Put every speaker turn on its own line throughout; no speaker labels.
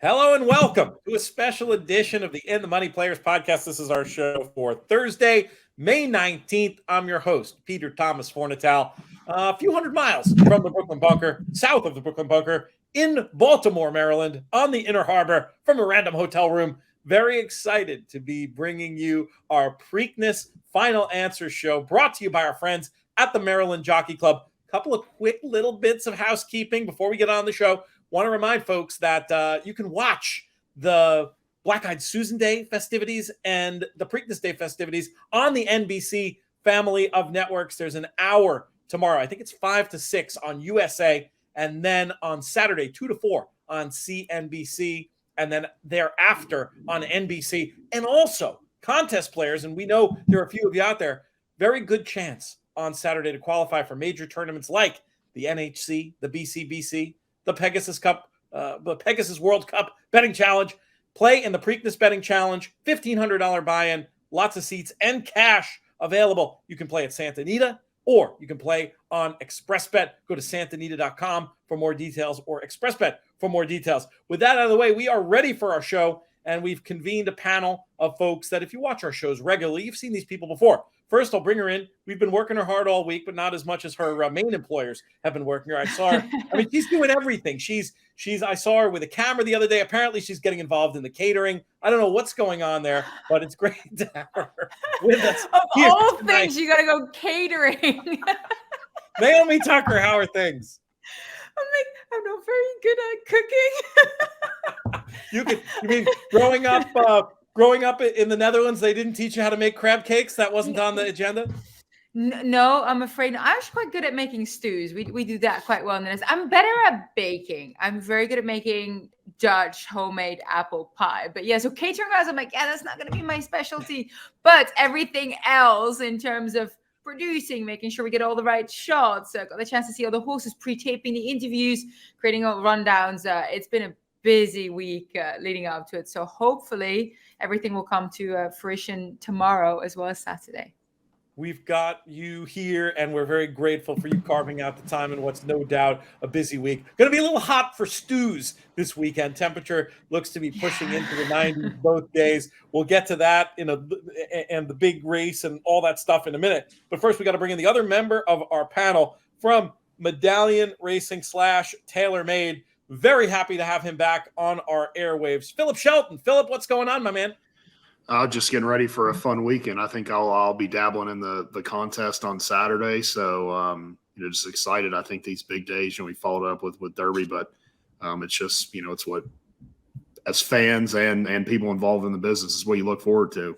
Hello and welcome to a special edition of the In the Money Players podcast. This is our show for Thursday, May 19th. I'm your host, Peter Thomas Fornatal, a few hundred miles from the Brooklyn Bunker, south of the Brooklyn Bunker, in Baltimore, Maryland, on the Inner Harbor from a random hotel room. Very excited to be bringing you our Preakness Final Answer show, brought to you by our friends at the Maryland Jockey Club. Couple of quick little bits of housekeeping before we get on the show. Want to remind folks that you can watch the Black-Eyed Susan Day festivities and the Preakness Day festivities on the NBC family of networks. There's an hour tomorrow. I think it's 5 to 6 on USA, and then on Saturday, 2 to 4 on CNBC, and then thereafter on NBC. And also, contest players, and we know there are a few of you out there, very good chance on Saturday to qualify for major tournaments like the NHC, the BCBC, the Pegasus Cup, the Pegasus World Cup betting challenge. Play in the Preakness betting challenge, $1,500 buy-in, lots of seats and cash available. You can play at Santa Anita, or you can play on ExpressBet. Go to santanita.com for more details, or ExpressBet for more details. With that out of the way, we are ready for our show, and we've convened a panel of folks that if you watch our shows regularly, you've seen these people before. First, I'll bring her in. We've been working her hard all week, but not as much as her main employers have been working her. I saw her. I mean, she's doing everything. I saw her with a camera the other day. Apparently, she's getting involved in the catering. I don't know what's going on there, but it's great to have her with us.
Of all things, you got to go catering.
Naomi Tukker, how are things?
I'm not very good at cooking.
You mean growing up in the Netherlands, they didn't teach you how to make crab cakes? That wasn't on the agenda?
No, I'm afraid not. I'm actually quite good at making stews. We do that quite well in the Netherlands. I'm better at baking. I'm very good at making Dutch homemade apple pie. But yeah, so catering wise, I'm like, yeah, that's not going to be my specialty. But everything else in terms of producing, making sure we get all the right shots, got the chance to see all the horses, pre-taping the interviews, creating all the rundowns. It's been a busy week leading up to it. So hopefully everything will come to fruition tomorrow as well as Saturday.
We've got you here, and we're very grateful for you carving out the time in what's no doubt a busy week. Going to be a little hot for stews this weekend. Temperature looks to be pushing into the 90s both days. We'll get to that and the big race and all that stuff in a minute. But first, we got to bring in the other member of our panel from Medallion Racing / TaylorMade. Very happy to have him back on our airwaves. Phillip Shelton. Phillip, what's going on, my man?
Just getting ready for a fun weekend. I think I'll be dabbling in the contest on Saturday. So, just excited. I think these big days, we followed up with Derby, but it's just, it's what, as fans and people involved in the business, is what you look forward to.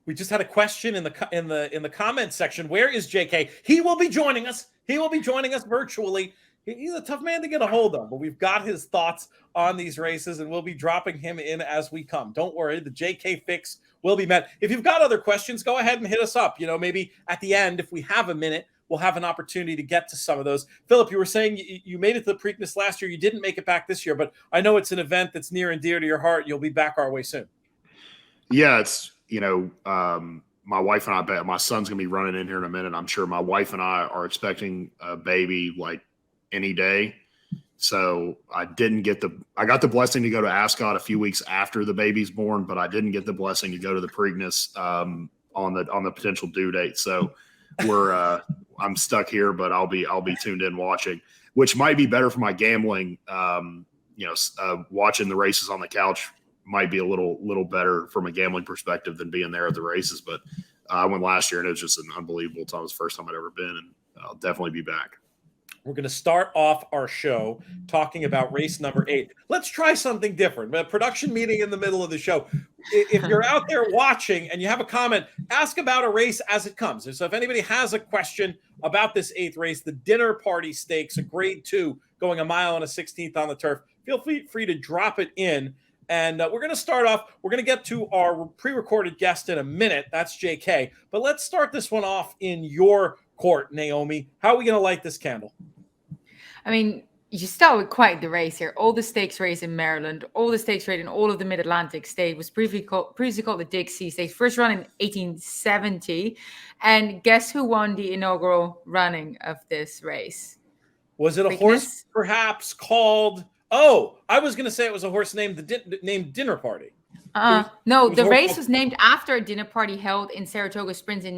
We just had a question in the comment section. Where is JK? He will be joining us. He will be joining us virtually. He's a tough man to get a hold of, but we've got his thoughts on these races, and we'll be dropping him in as we come. Don't worry, the JK fix will be met. If you've got other questions, go ahead and hit us up. Maybe at the end, if we have a minute, we'll have an opportunity to get to some of those. Phillip, you were saying you made it to the Preakness last year. You didn't make it back this year, but I know it's an event that's near and dear to your heart. You'll be back our way soon.
Yeah, it's, my wife and I bet my son's going to be running in here in a minute. I'm sure my wife and I are expecting a baby like any day. So I got the blessing to go to Ascot a few weeks after the baby's born, but I didn't get the blessing to go to the Preakness on the potential due date. So I'm stuck here, but I'll be tuned in watching, which might be better for my gambling. Watching the races on the couch might be a little better from a gambling perspective than being there at the races. But I went last year and it was just an unbelievable time. It was the first time I'd ever been, and I'll definitely be back.
We're going to start off our show talking about race number 8. Let's try something different. A production meeting in the middle of the show. If you're out there watching and you have a comment, ask about a race as it comes. And so if anybody has a question about this 8th race, the Dinner Party Stakes, a grade 2, going 1 mile and a 16th on the turf, feel free to drop it in. And we're going to start off. We're going to get to our pre-recorded guest in a minute. That's JK. But let's start this one off in your court, Naomi. How are we going to light this candle?
I mean, you start with quite the race here. All the stakes race in Maryland, all the stakes race in all of the Mid-Atlantic state was previously called the Dixie Stakes. First run in 1870. And guess who won the inaugural running of this race?
Was it a horse perhaps called Oh, I was going to say it was a horse named named Dinner Party.
No, the race was named after a dinner party held in Saratoga Springs in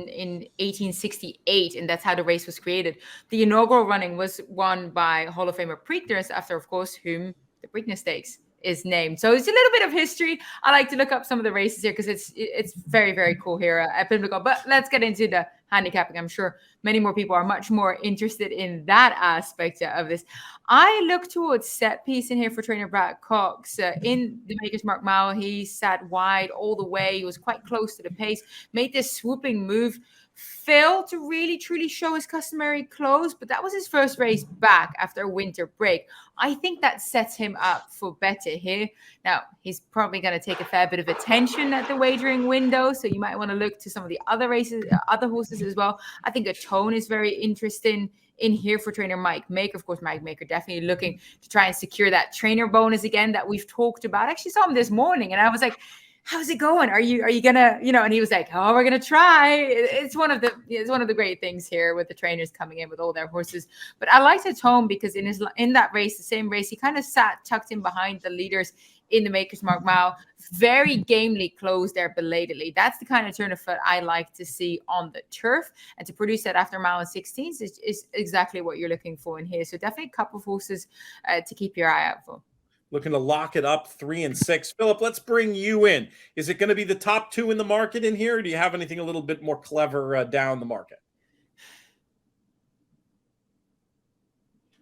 1868, and that's how the race was created. The inaugural running was won by Hall of Famer Preakness, after, of course, whom the Preakness Stakes is named. So it's a little bit of history. I like to look up some of the races here because it's very, very cool here at Pimlico. But let's get into the handicapping. I'm sure many more people are much more interested in that aspect of this. I look towards set piece in here for trainer Brad Cox. In the Maker's Mark Mile, he sat wide all the way. He was quite close to the pace, made this swooping move, failed to really truly show his customary close, but that was his first race back after a winter break. I think that sets him up for better here. Now, he's probably going to take a fair bit of attention at the wagering window, so you might want to look to some of the other races, other horses as well. I think a tone is very interesting in here for trainer Mike Maker. Of course, Mike Maker definitely looking to try and secure that trainer bonus again that we've talked about. I actually saw him this morning, and I was like, how's it going? Are you gonna, and he was like, oh, we're gonna try. It's one of the great things here with the trainers coming in with all their horses. But I liked his tone because in that race, the same race, he kind of sat tucked in behind the leaders in the Maker's Mark Mile, very gamely closed there belatedly. That's the kind of turn of foot I like to see on the turf, and to produce that after mile and 16s is exactly what you're looking for in here. So definitely a couple of horses to keep your eye out for.
Looking to lock it up 3 and 6. Phillip, let's bring you in. Is it going to be the top 2 in the market in here, or do you have anything a little bit more clever down the market?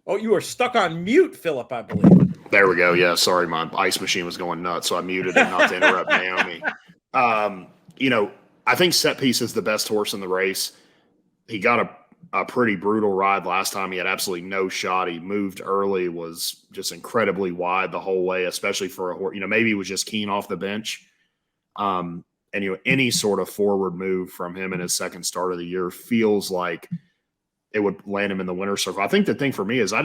Oh, you are stuck on mute, Phillip, I believe.
There we go. Yeah, sorry, my ice machine was going nuts, so I muted it not to interrupt Naomi. I think Set Piece is the best horse in the race. He got a pretty brutal ride last time. He had absolutely no shot. He moved early, was just incredibly wide the whole way, especially for a horse. Maybe he was just keen off the bench. Any sort of forward move from him in his second start of the year feels like it would land him in the winner's circle. I think the thing for me is I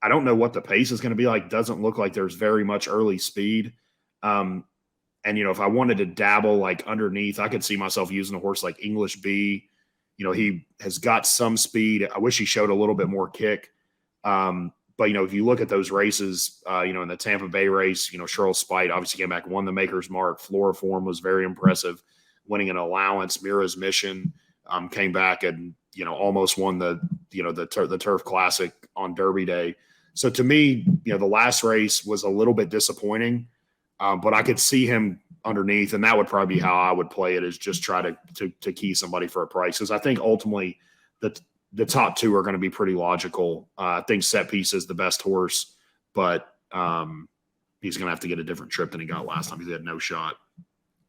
don't know what the pace is going to be like. Doesn't look like there's very much early speed. If I wanted to dabble like underneath, I could see myself using a horse like English B. He has got some speed. I wish he showed a little bit more kick. But if you look at those races, in the Tampa Bay race, Cheryl Spite obviously came back, won the Maker's Mark. Floriform was very impressive, winning an allowance. Mira's Mission came back and, almost won the Turf Classic on Derby Day. So to me, the last race was a little bit disappointing, but I could see him underneath, and that would probably be how I would play it, is just try to key somebody for a price, because I think ultimately the top 2 are going to be pretty logical. I think Set Piece is the best horse, but he's going to have to get a different trip than he got last time. He had no shot.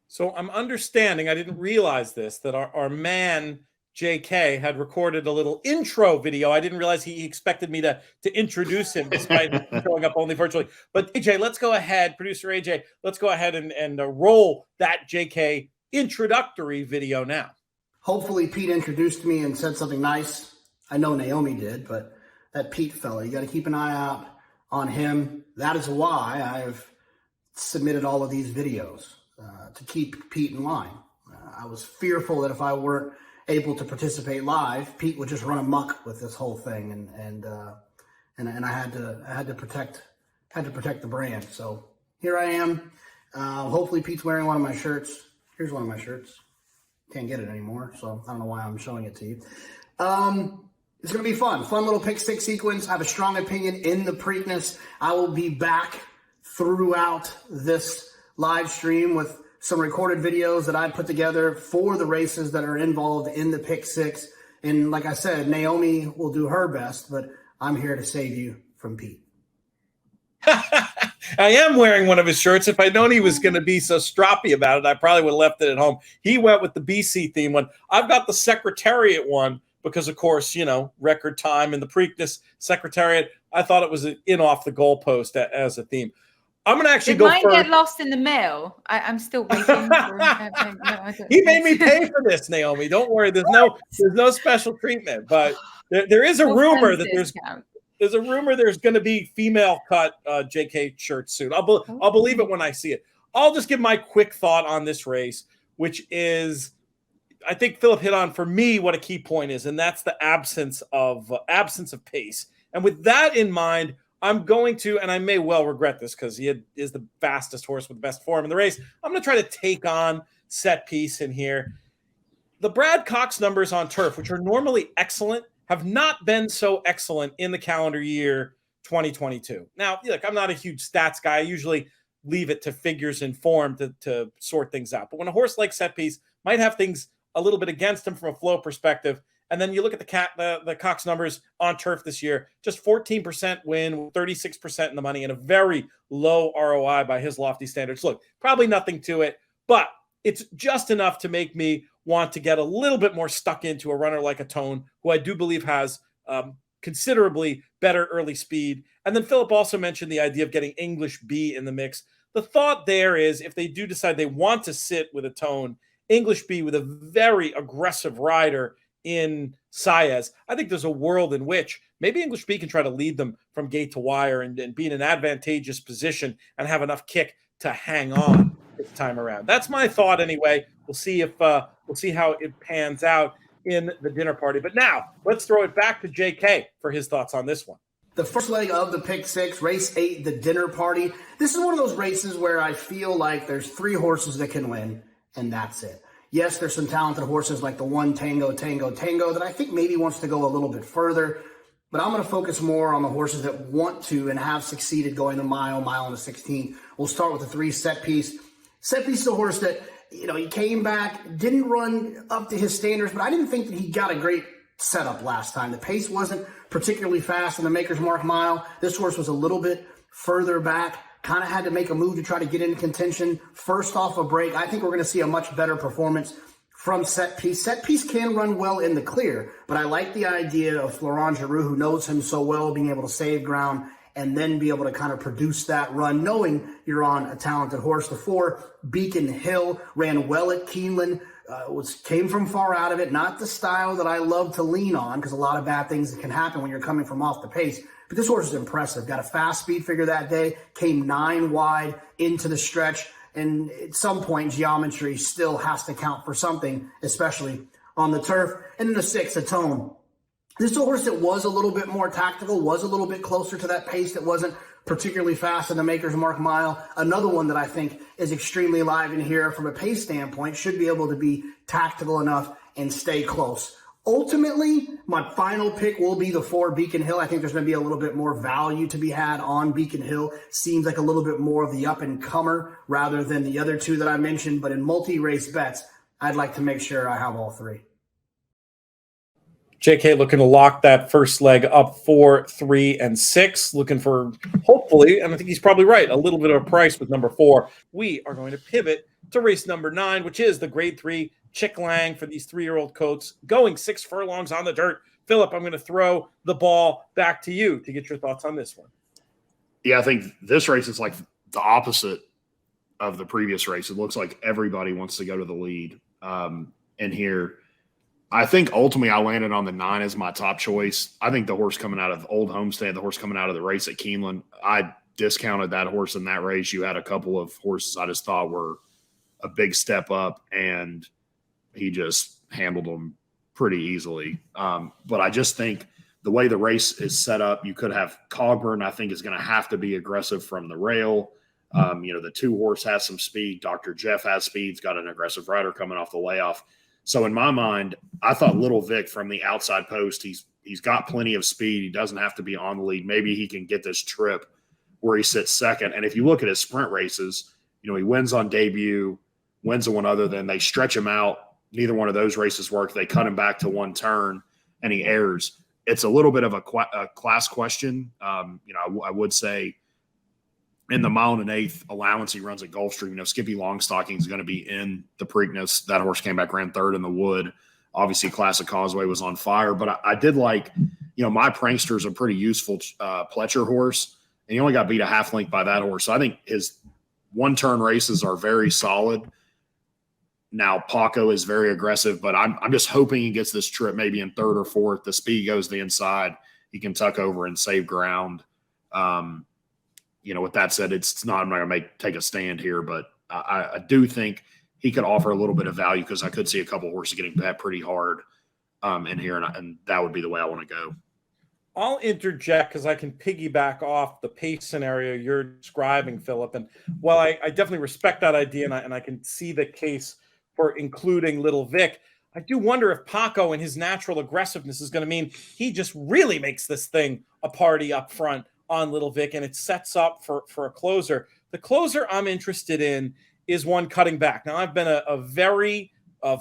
So I'm understanding, I didn't realize this, that our man JK had recorded a little intro video. I didn't realize he expected me to introduce him despite showing up only virtually. But AJ, let's go ahead, producer AJ, let's go ahead and roll that JK introductory video now.
Hopefully Pete introduced me and said something nice. I know Naomi did, but that Pete fella, you got to keep an eye out on him. That is why I've submitted all of these videos to keep Pete in line. I was fearful that if I weren't able to participate live, Pete would just run amok with this whole thing, and I had to protect the brand. So here I am. Hopefully Pete's wearing one of my shirts. Here's one of my shirts. Can't get it anymore, so I don't know why I'm showing it to you. It's going to be fun little pick six sequence. I have a strong opinion in the Preakness. I will be back throughout this live stream with some recorded videos that I put together for the races that are involved in the pick six. And like I said, Naomi will do her best, but I'm here to save you from Pete.
I am wearing one of his shirts. If I'd known he was going to be so stroppy about it, I probably would have left it at home. He went with the BC theme one. I've got the Secretariat one because, of course, record time in the Preakness Secretariat. I thought it was in off the goalpost as a theme. I'm going to actually go first.
Did mine get lost in the mail? I'm still waiting.
He made me pay for this, Naomi. Don't worry. There's no special treatment. But there is a rumor that there's going to be female cut JK shirt soon. I'll believe it when I see it. I'll just give my quick thought on this race, which is, I think Phillip hit on for me what a key point is, and that's the absence of pace. And with that in mind, I'm going to, and I may well regret this because he is the fastest horse with the best form in the race. I'm going to try to take on Set Piece in here. The Brad Cox numbers on turf, which are normally excellent, have not been so excellent in the calendar year 2022. Now, look, I'm not a huge stats guy. I usually leave it to figures and form to sort things out. But when a horse like Set Piece might have things a little bit against him from a flow perspective, and then you look at the Cox numbers on turf this year, just 14% win, 36% in the money, and a very low ROI by his lofty standards. Look, probably nothing to it, but it's just enough to make me want to get a little bit more stuck into a runner like a Tone, who I do believe has considerably better early speed. And then Phillip also mentioned the idea of getting English B in the mix. The thought there is if they do decide they want to sit with a Tone, English B with a very aggressive rider in Saez, I think there's a world in which maybe English B can try to lead them from gate to wire and be in an advantageous position and have enough kick to hang on this time around. That's my thought anyway. We'll see how it pans out in the dinner party. But now let's throw it back to JK for his thoughts on this one.
The first leg of the Pick Six, race 8, the dinner party. This is one of those races where I feel like there's 3 horses that can win, and that's it. Yes, there's some talented horses like the one Tango that I think maybe wants to go a little bit further, but I'm going to focus more on the horses that want to and have succeeded going the mile and the 16. We'll start with the 3 Set Piece. Set Piece is a horse that, he came back, didn't run up to his standards, but I didn't think that he got a great setup last time. The pace wasn't particularly fast in the Maker's Mark mile. This horse was a little bit further back. Kind of had to make a move to try to get into contention. First off a break, I think we're going to see a much better performance from Set Piece. Set Piece can run well in the clear, but I like the idea of Florent Giroux, who knows him so well, being able to save ground and then be able to kind of produce that run, knowing you're on a talented horse. The 4, Beacon Hill, ran well at Keeneland, came from far out of it. Not the style that I love to lean on, because a lot of bad things can happen when you're coming from off the pace. But this horse is impressive. Got a fast speed figure that day, came 9 wide into the stretch, and at some point, geometry still has to count for something, especially on the turf. And then the 6, a Tone. This is a horse that was a little bit more tactical, was a little bit closer to that pace that wasn't particularly fast in the Maker's Mark mile. Another one that I think is extremely live in here from a pace standpoint, should be able to be tactical enough and stay close. Ultimately, my final pick will be the 4, Beacon Hill. I think there's going to be a little bit more value to be had on Beacon Hill. Seems like a little bit more of the up-and-comer rather than the other 2 that I mentioned. But in multi-race bets, I'd like to make sure I have all 3.
JK looking to lock that first leg up 4, 3, and 6. Looking for, hopefully, and I think he's probably right, a little bit of a price with number 4. We are going to pivot to race number 9, which is the Grade 3 Chick Lang for these 3-year-old coats, going 6 furlongs on the dirt. Phillip, I'm going to throw the ball back to you to get your thoughts on this one.
Yeah, I think this race is like the opposite of the previous race. It looks like everybody wants to go to the lead in here. I think ultimately I landed on the 9 as my top choice. I think the horse coming out of Old Homestead, the horse coming out of the race at Keeneland, I discounted that horse in that race. You had a couple of horses I just thought were a big step up, and he just handled them pretty easily. But I just think the way the race is set up, you could have Cogburn, I think, is going to have to be aggressive from the rail. The 2 horse has some speed. Dr. Jeff has speed. He's got an aggressive rider coming off the layoff. So in my mind, I thought Little Vic from the outside post, he's got plenty of speed. He doesn't have to be on the lead. Maybe he can get this trip where he sits second. And if you look at his sprint races, he wins on debut, wins the one other than they stretch him out. Neither one of those races work. They cut him back to 1 turn, and he errs. It's a little bit of a class question. I would say in the 1 1/8 allowance he runs at Gulfstream, Skippy Longstocking is going to be in the Preakness. That horse came back, ran 3rd in the Wood. Obviously, Classic Causeway was on fire. But I did like, my Prankster is a pretty useful Pletcher horse, and he only got beat a half length by that horse. So I think his 1-turn races are very solid. Now, Paco is very aggressive, but I'm just hoping he gets this trip maybe in 3rd or 4th. The speed goes to the inside. He can tuck over and save ground. With that said, I'm not going to take a stand here, but I do think he could offer a little bit of value because I could see a couple horses getting bet pretty hard in here, and that would be the way I want to go.
I'll interject because I can piggyback off the pace scenario you're describing, Phillip. And while I definitely respect that idea and I can see the case for including Little Vic, I do wonder if Paco and his natural aggressiveness is going to mean he just really makes this thing a party up front on Little Vic and it sets up for a closer. The closer I'm interested in is one cutting back. Now, I've been a very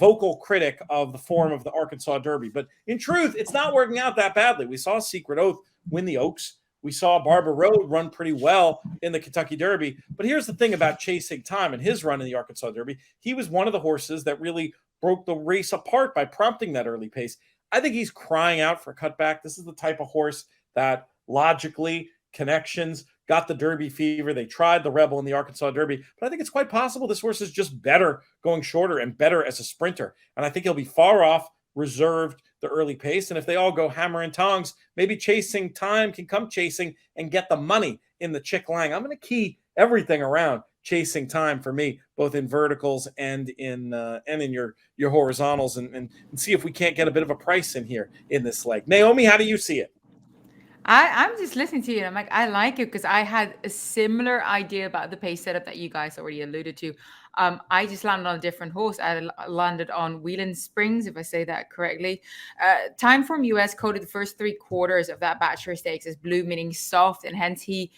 vocal critic of the form of the Arkansas Derby. But in truth, it's not working out that badly. We saw Secret Oath win the Oaks. We saw Barber Road run pretty well in the Kentucky Derby. But here's the thing about Chasing Time and his run in the Arkansas Derby. He was one of the horses that really broke the race apart by prompting that early pace. I think he's crying out for a cutback. This is the type of horse that logically connections got the Derby fever. They tried the Rebel in the Arkansas Derby, but I think it's quite possible this horse is just better going shorter and better as a sprinter. And I think he'll be far off reserved the early pace. And if they all go hammer and tongs, maybe Chasing Time can come chasing and get the money in the Chick Lang. I'm going to key everything around Chasing Time for me, both in verticals and in your horizontals, and see if we can't get a bit of a price in here in this leg. Naomi, how do you see it?
I'm just listening to you. And I'm like, I like it because I had a similar idea about the pace setup that you guys already alluded to. I just landed on a different horse. I landed on Wheeling Springs, if I say that correctly. Timeform US coded the first 3/4 of that Bachelor Stakes as blue, meaning soft, and hence he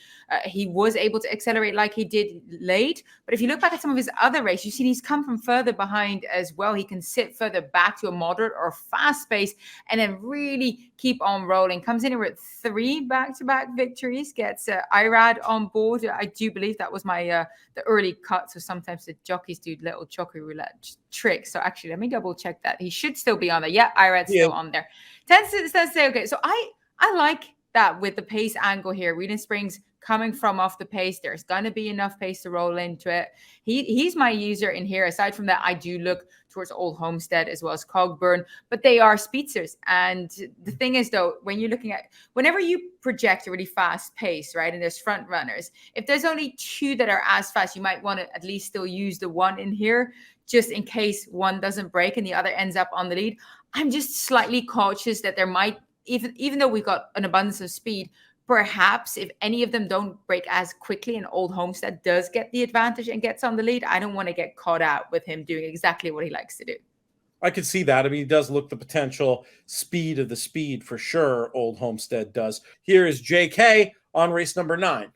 was able to accelerate like he did late. But if you look back at some of his other races, you see he's come from further behind as well. He can sit further back to a moderate or fast pace and then really keep on rolling. Comes in here with 3 back-to-back victories, gets Irad on board. I do believe that was my the early cut. So sometimes the jockeys do little jockey roulette tricks. So actually, let me double check that. He should still be on there. Yeah, Irad's still on there. Tends to say, okay, so I like that with the pace angle here. Wheeling Springs coming from off the pace. There's going to be enough pace to roll into it. He's my user in here. Aside from that, I do look towards Old Homestead as well as Cogburn, but they are speedsters. And the thing is, though, when you're looking at, whenever you project a really fast pace, right, and there's front runners, if there's only 2 that are as fast, you might want to at least still use the one in here, just in case one doesn't break and the other ends up on the lead. I'm just slightly cautious that there might, even though we've got an abundance of speed, perhaps if any of them don't break as quickly and Old Homestead does get the advantage and gets on the lead, I don't want to get caught out with him doing exactly what he likes to do.
I could see that. I mean, he does look the potential speed of the speed for sure. Old Homestead does. Here is JK on race number 9.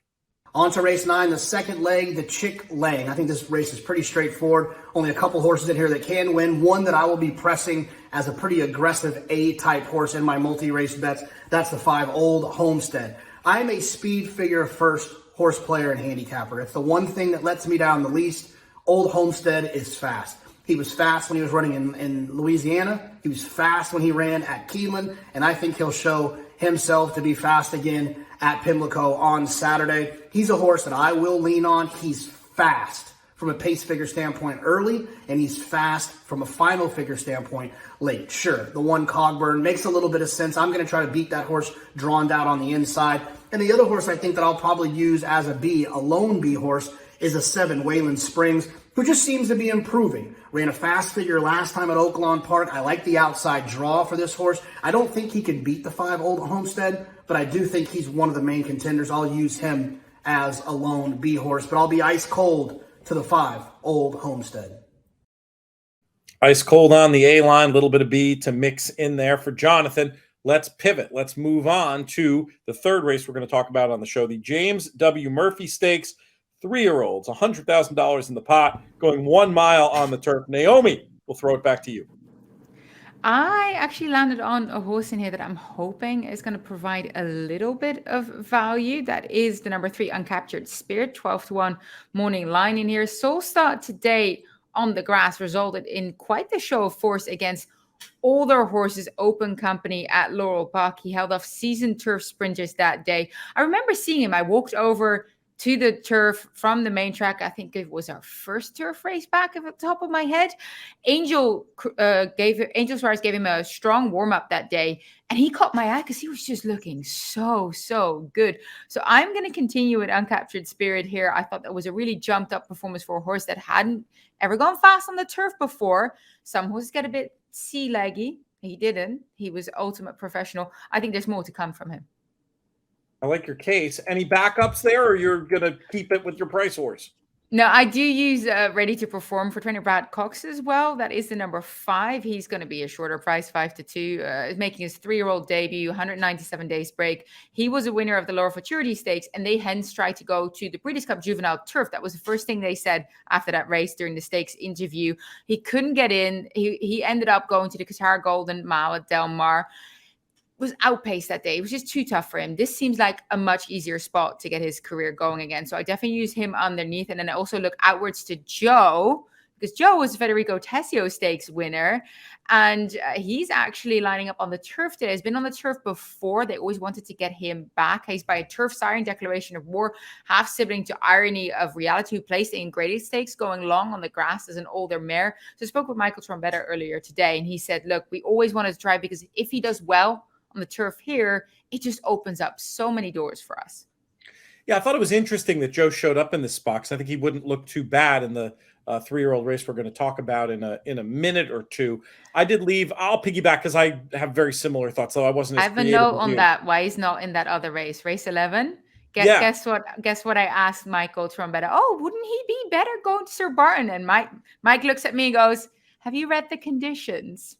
On to race 9, the second leg, the Chick Lang. I think this race is pretty straightforward. Only a couple horses in here that can win. One that I will be pressing as a pretty aggressive A-type horse in my multi-race bets. That's the 5, Old Homestead. I'm a speed figure first horse player and handicapper. It's the one thing that lets me down the least. Old Homestead is fast. He was fast when he was running in Louisiana. He was fast when he ran at Keeneland. And I think he'll show himself to be fast again at Pimlico on Saturday. He's a horse that I will lean on. He's fast from a pace figure standpoint early, and he's fast from a final figure standpoint late. Sure, the 1 Cogburn makes a little bit of sense. I'm going to try to beat that horse drawn down on the inside. And the other horse I think that I'll probably use as a B, a lone B horse, is a 7, Wayland Springs, who just seems to be improving. Ran a fast figure last time at Oaklawn Park. I like the outside draw for this horse. I don't think he can beat the 5, Old Homestead, but I do think he's one of the main contenders. I'll use him as a lone B horse, but I'll be ice cold to the 5, Old Homestead.
Ice cold on the A line, a little bit of B to mix in there for Jonathan. Let's pivot. Let's move on to the third race we're going to talk about on the show, the James W. Murphy Stakes. 3-year-olds, $100,000 in the pot, going 1 mile on the turf. Naomi, we'll throw it back to you.
I actually landed on a horse in here that I'm hoping is going to provide a little bit of value. That is the number 3, Uncaptured Spirit, 12-1 morning line in here. Sole start today on the grass resulted in quite the show of force against older horses, Open Company at Laurel Park. He held off seasoned turf sprinters that day. I remember seeing him. I walked over to the turf from the main track. I think it was our first turf race back at the top of my head. Angel Suarez gave him a strong warm-up that day, and he caught my eye because he was just looking so good. So I'm going to continue with Uncaptured Spirit here. I thought that was a really jumped-up performance for a horse that hadn't ever gone fast on the turf before. Some horses get a bit sea leggy. He didn't. He was ultimate professional. I think there's more to come from him.
I like your case. Any backups there, or you're going to keep it with your price horse?
No, I do use Ready to Perform for trainer Brad Cox as well. That is the number 5. He's going to be a shorter price, 5-2. Making his 3-year-old debut, 197 days break. He was a winner of the Laurel Futurity Stakes, and they hence tried to go to the Breeders' Cup Juvenile Turf. That was the first thing they said after that race during the stakes interview. He couldn't get in. He ended up going to the Qatar Golden Mile at Del Mar. Was outpaced that day. It was just too tough for him. This seems like a much easier spot to get his career going again. So I definitely use him underneath. And then I also look outwards to Joe, because Joe was Federico Tessio Stakes winner. And he's actually lining up on the turf today. He's been on the turf before. They always wanted to get him back. He's by a turf siren, declaration of war, half sibling to Irony of Reality, who placed in graded stakes going long on the grass as an older mare. So I spoke with Michael Trombetta earlier today, and he said, look, we always wanted to try, because if he does well on the turf here, it just opens up so many doors for us.
Yeah, I thought it was interesting that Joe showed up in this spot, because I think he wouldn't look too bad in the 3-year-old race we're going to talk about in a minute or two. I did leave. I'll piggyback because I have very similar thoughts, so I wasn't.
I have a note on that. Why he's not in that other race 11. Guess what I asked Michael Trombetta? Oh, wouldn't he be better going to Sir Barton? And Mike looks at me and goes, have you read the conditions?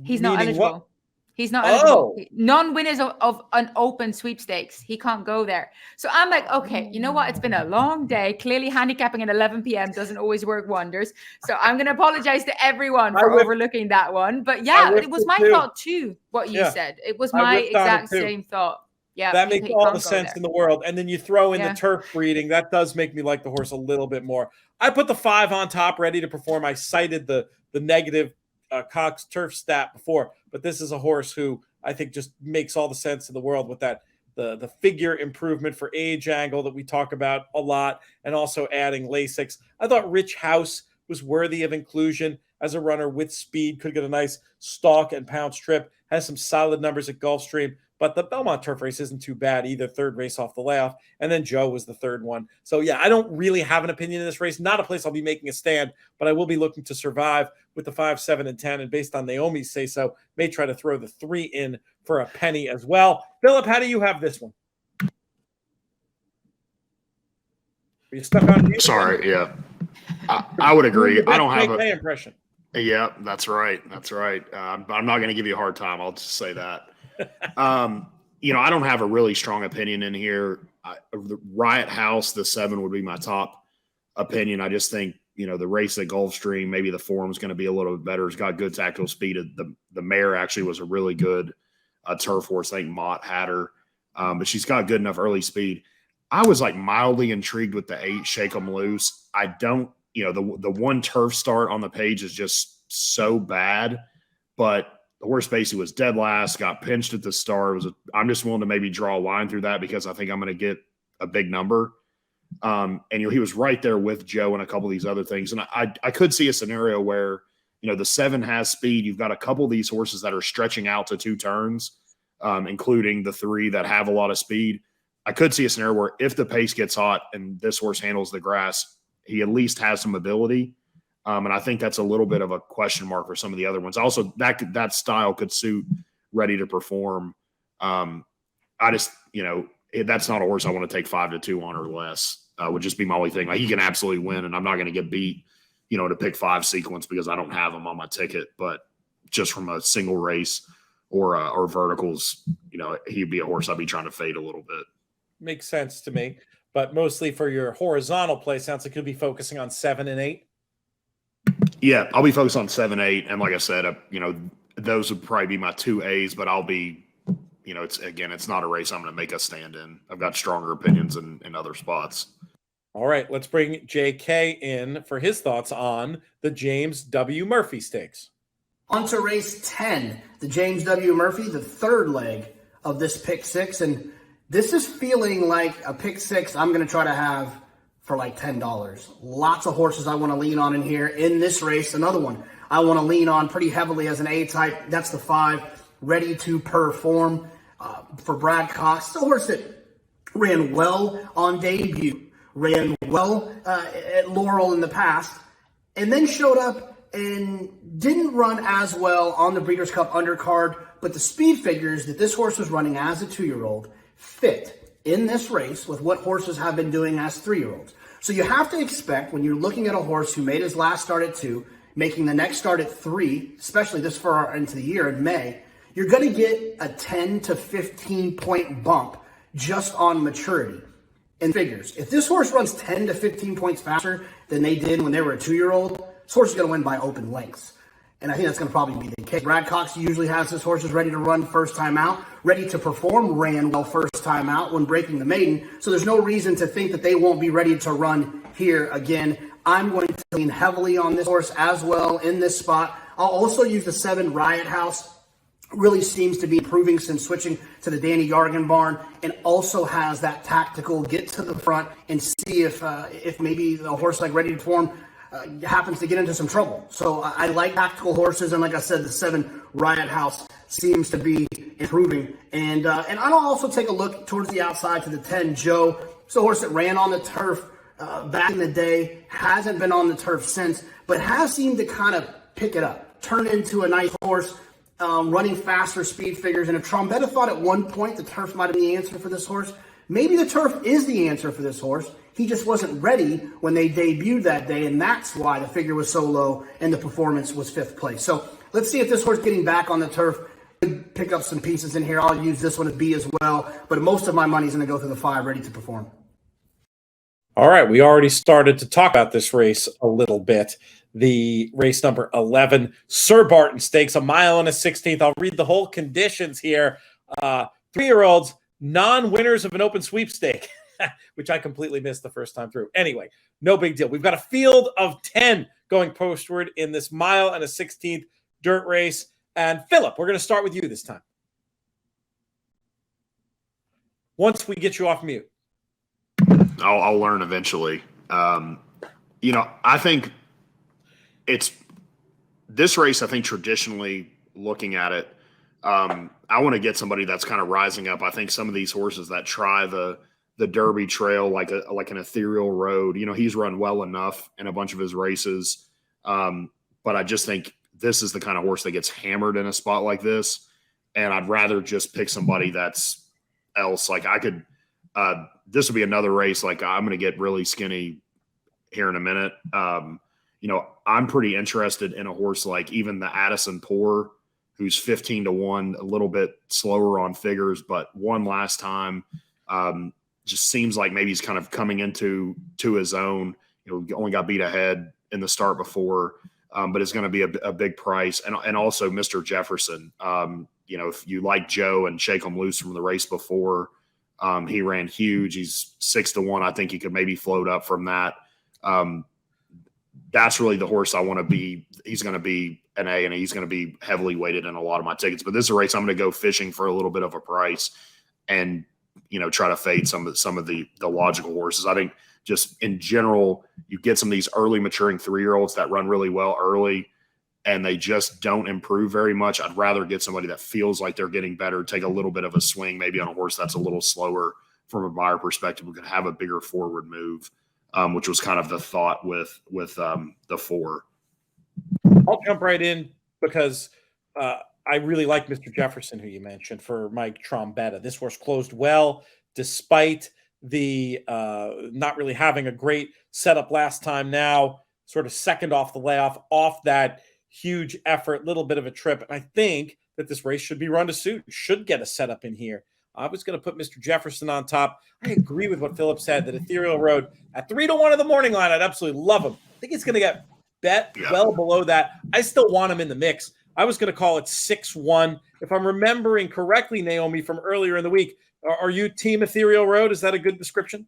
He's not eligible.
What?
He's not eligible. Non-winners of an open sweepstakes. He can't go there. So I'm like, okay, you know what? It's been a long day. Clearly handicapping at 11 p.m. doesn't always work wonders. So I'm going to apologize to everyone for overlooking that one. But yeah, it was my thought too, what you said. It was my exact same thought. Yeah,
that makes all the sense in the world. And then you throw in the turf breeding. That does make me like the horse a little bit more. I put the 5 on top, Ready to Perform. I cited the negative Cox turf stat before, but this is a horse who I think just makes all the sense in the world with that the figure improvement for age angle that we talk about a lot, and also adding Lasix. I thought Rich House was worthy of inclusion as a runner with speed, could get a nice stalk and pounce trip, has some solid numbers at Gulfstream. But the Belmont turf race isn't too bad either. 3rd race off the layoff. And then Joe was the 3rd one. So, yeah, I don't really have an opinion in this race. Not a place I'll be making a stand, but I will be looking to survive with the 5, 7, and 10. And based on Naomi's say-so, may try to throw the 3 in for a penny as well. Phillip, how do you have this one? Are you stuck on mute?
Sorry, yeah. I would agree. I don't have
an impression.
Yeah, that's right. That's right. I'm not going to give you a hard time. I'll just say that. I don't have a really strong opinion in here. The Riot House, the 7 would be my top opinion. I just think, the race at Gulfstream, maybe the form is going to be a little bit better. It's got good tactical speed. The mare actually was a really good turf horse. I think Mott had her, but she's got good enough early speed. I was like mildly intrigued with the 8 Shake 'em Loose. I don't, the one turf start on the page is just so bad, but the horse basically was dead last, got pinched at the start. I'm just willing to maybe draw a line through that because I think I'm going to get a big number. And he was right there with Joe and a couple of these other things. And I could see a scenario where, the 7 has speed. You've got a couple of these horses that are stretching out to 2 turns, including the 3 that have a lot of speed. I could see a scenario where if the pace gets hot and this horse handles the grass, he at least has some ability. And I think that's a little bit of a question mark for some of the other ones. Also, that style could suit Ready to Perform. I just, that's not a horse I want to take 5-2 on or less. Would just be my only thing. Like, he can absolutely win, and I'm not going to get beat, to pick 5 sequence because I don't have him on my ticket. But just from a single race or verticals, he'd be a horse I'd be trying to fade a little bit.
Makes sense to me. But mostly for your horizontal play, sounds like you'll be focusing on 7 and 8.
Yeah, I'll be focused on 7, 8, and like I said, those would probably be my 2 A's. But I'll be, it's not a race I'm going to make a stand in. I've got stronger opinions in other spots.
All right, let's bring JK in for his thoughts on the James W. Murphy Stakes.
On to race 10, the James W. Murphy, the 3rd leg of this pick 6, and this is feeling like a pick 6 I'm going to try to have for like $10. Lots of horses I want to lean on in here. In this race, another one I want to lean on pretty heavily as an A-type. That's the 5, Ready to Perform for Brad Cox. The horse that ran well on debut, ran well at Laurel in the past, and then showed up and didn't run as well on the Breeders' Cup undercard, but the speed figures that this horse was running as a 2-year-old fit in this race with what horses have been doing as 3-year-olds. So you have to expect, when you're looking at a horse who made his last start at 2, making the next start at 3, especially this far into the year in May, you're going to get a 10 to 15 point bump just on maturity and figures. If this horse runs 10 to 15 points faster than they did when they were a 2-year-old, this horse is going to win by open lengths. And I think that's going to probably be the case. Brad Cox usually has his horses ready to run first time out, ready to perform, ran well first time out when breaking the maiden. So there's no reason to think that they won't be ready to run here again. I'm going to lean heavily on this horse as well in this spot. I'll also use the 7 Riot House. Really seems to be improving since switching to the Danny Yargan barn, and also has that tactical get to the front and see if maybe the horse like Ready to Perform happens to get into some trouble. So I like tactical horses, and like I said, the 7 Riot House seems to be improving. And I'll also take a look towards the outside to the 10 Joe. It's a horse that ran on the turf back in the day, hasn't been on the turf since, but has seemed to kind of pick it up, turn into a nice horse. Running faster speed figures. And if Trombetta thought at one point the turf might have been the answer for this horse, maybe the turf is the answer for this horse. He just wasn't ready when they debuted that day, and that's why the figure was so low and the performance was 5th place. So let's see if this horse getting back on the turf could pick up some pieces in here. I'll use this one as B as well, but most of my money is going to go through the 5 Ready to Perform.
All right, we already started to talk about this race a little bit. The race number 11, Sir Barton Stakes, 1 mile and a 16th. I'll read the whole conditions here. 3-year-olds, non-winners of an open sweepstake, which I completely missed the first time through. Anyway, no big deal. We've got a field of 10 going postward in this 1 mile and a 16th dirt race. And Phillip, we're going to start with you this time. Once we get you off mute.
I'll learn eventually. I think it's this race. I think traditionally looking at it, I want to get somebody that's kind of rising up. I think some of these horses that try the Derby trail, like an ethereal road, he's run well enough in a bunch of his races. But I just think this is the kind of horse that gets hammered in a spot like this. And I'd rather just pick somebody that's else. Like I could, this would be another race. Like I'm going to get really skinny here in a minute. I'm pretty interested in a horse like even the Addison Poor, who's 15-1, a little bit slower on figures, but won last time. Just seems like maybe he's kind of coming into his own. Only got beat ahead in the start before, but it's going to be a big price. And also Mr. Jefferson. If you like Joe and Shake 'em Loose from the race before, he ran huge. He's 6-1. I think he could maybe float up from that. That's really the horse I want to be. He's going to be an A, and he's going to be heavily weighted in a lot of my tickets. But this is a race I'm going to go fishing for a little bit of a price and, try to fade some of the logical horses. I think just in general, you get some of these early maturing 3-year-olds that run really well early and they just don't improve very much. I'd rather get somebody that feels like they're getting better, take a little bit of a swing, maybe on a horse that's a little slower from a buyer perspective, who could have a bigger forward move. Which was kind of the thought with the 4.
I'll jump right in because I really like Mr. Jefferson, who you mentioned, for Mike Trombetta. This horse closed well despite the not really having a great setup last time. Now sort of second off the layoff, off that huge effort, little bit of a trip. And I think that this race should be run to suit, should get a setup in here. I was going to put Mr. Jefferson on top. I agree with what Phillip said, that Ethereal Road at 3-1 in the morning line, I'd absolutely love him. I think it's going to get bet well below that. I still want him in the mix. I was going to call it 6-1. If I'm remembering correctly, Naomi, from earlier in the week, are you team Ethereal Road? Is that a good description?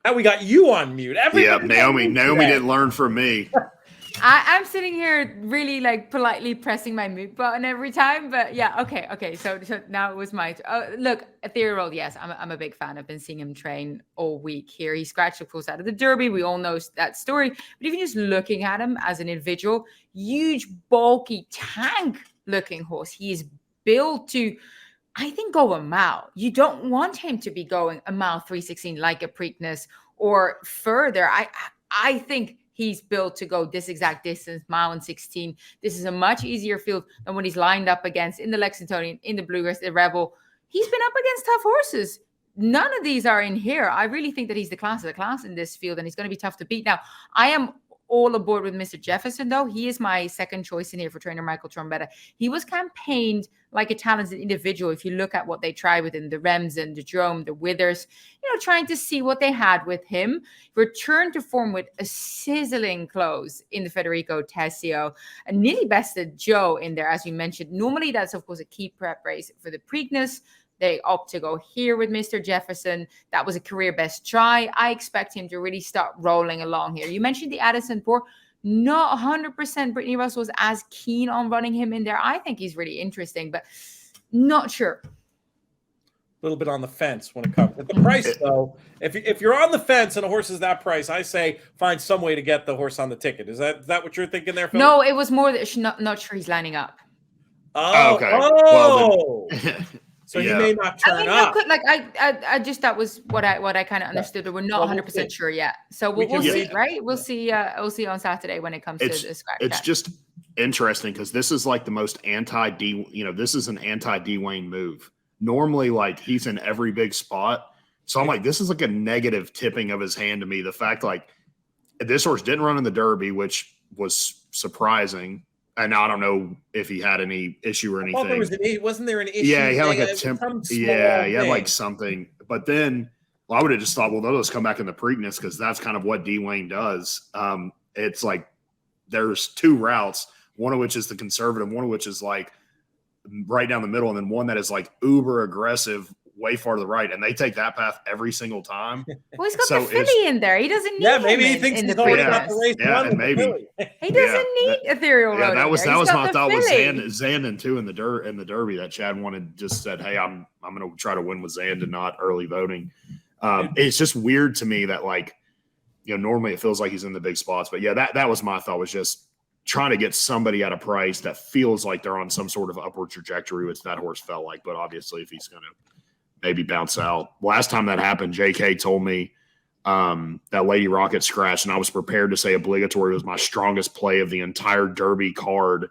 Now we got you on mute.
Naomi didn't learn from me.
I'm sitting here really politely pressing my mute button every time, but yeah, okay. So now it was my look, Ethereal. Yes, I'm a big fan. I've been seeing him train all week here. He scratched, of course, out of the Derby. We all know that story. But even just looking at him as an individual, huge, bulky, tank-looking horse. He is built to, I think, go a mile. You don't want him to be going a mile 3:16 like a Preakness or further. I think he's built to go this exact distance, mile and 16. This is a much easier field than when he's lined up against in the Lexingtonian, in the Bluegrass, the Rebel. He's been up against tough horses. None of these are in here. I really think that he's the class of the class in this field, and he's going to be tough to beat. Now, I am all aboard with Mr. Jefferson, though. He is my second choice in here for trainer Michael Trombetta. He was campaigned like a talented individual. If you look at what they tried with him, the Remsen, the Jerome, the Withers, trying to see what they had with him. Returned to form with a sizzling close in the Federico Tessio, and nearly bested Joe in there, as you mentioned. Normally, that's, of course, a key prep race for the Preakness. They opt to go here with Mr. Jefferson. That was a career best try. I expect him to really start rolling along here. You mentioned the Addison Poor. Not 100% Brittany Russell was as keen on running him in there. I think he's really interesting, but not sure.
A little bit on the fence when it comes to the price, though. If you're on the fence and a horse is that price, I say find some way to get the horse on the ticket. Is that what you're thinking there, Phil?
No, it was more that not sure he's lining up.
Oh,
okay.
Well,
then,
so he may not turn up.
I just that was what I kind of understood, but we're not 100% sure yet. So we'll see, right? We'll see on Saturday when it comes to the scratch.
It's just interesting because this is like the most this is an anti-Dwayne move. Normally, like, he's in every big spot. So I'm like, this is like a negative tipping of his hand to me. The fact, like, this horse didn't run in the Derby, which was surprising. And I don't know if he had any issue or anything.
Wasn't there an issue?
Yeah, he had like he had like something. But then, I would have just thought, well, they'll just come back in the Preakness because that's kind of what Dwayne does. It's like there's two routes, one of which is the conservative, one of which is like right down the middle, and then one that is like uber aggressive, way far to the right, and they take that path every single time.
Well, he's got the filly in there. He doesn't need.
Yeah, maybe he thinks he's already got the race
won.
Maybe
he doesn't need ethereal.
Yeah, that was my thought with Zandon too in the Derby that Chad wanted. Just said, hey, I'm going to try to win with Zandon, not early voting. It's just weird to me that, like, normally it feels like he's in the big spots, but yeah, that was my thought, was just trying to get somebody at a price that feels like they're on some sort of upward trajectory, which that horse felt like. But obviously, if he's going to maybe bounce out. Last time that happened, JK told me that Lady Rocket scratched, and I was prepared to say obligatory was my strongest play of the entire Derby card.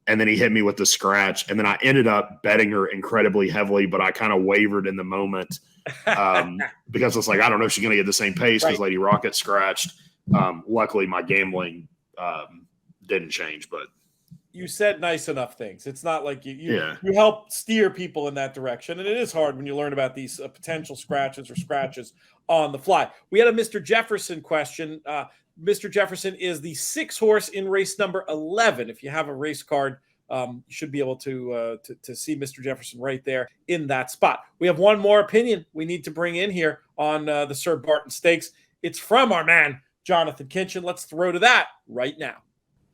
And then he hit me with the scratch, and then I ended up betting her incredibly heavily, but I kind of wavered in the moment because it's like, I don't know if she's going to get the same pace because Lady Rocket scratched. Luckily, my gambling didn't change, but
you said nice enough things. It's not like you help steer people in that direction. And it is hard when you learn about these potential scratches on the fly. We had a Mr. Jefferson question. Mr. Jefferson is the 6 horse in race number 11. If you have a race card, you should be able to see Mr. Jefferson right there in that spot. We have one more opinion we need to bring in here on the Sir Barton Stakes. It's from our man, Jonathan Kinchin. Let's throw to that right now.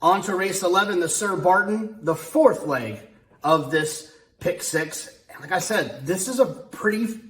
On to race 11, the Sir Barton, the 4th leg of this pick 6. And like I said, this is a pretty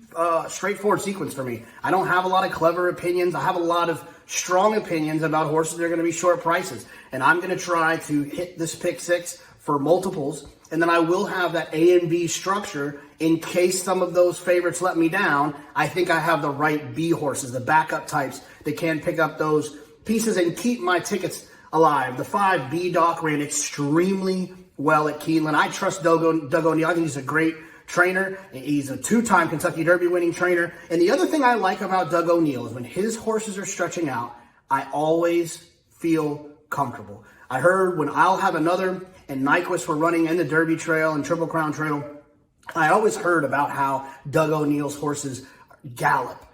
straightforward sequence for me. I don't have a lot of clever opinions. I have a lot of strong opinions about horses that are going to be short prices. And I'm going to try to hit this pick 6 for multiples. And then I will have that A and B structure in case some of those favorites let me down. I think I have the right B horses, the backup types that can pick up those pieces and keep my tickets alive. The 5 B Doc ran extremely well at Keeneland. I trust Doug O'Neill. I think he's a great trainer. He's a 2-time Kentucky Derby winning trainer. And the other thing I like about Doug O'Neill is when his horses are stretching out, I always feel comfortable. I heard when I'll Have Another and Nyquist were running in the Derby Trail and Triple Crown Trail, I always heard about how Doug O'Neill's horses gallop.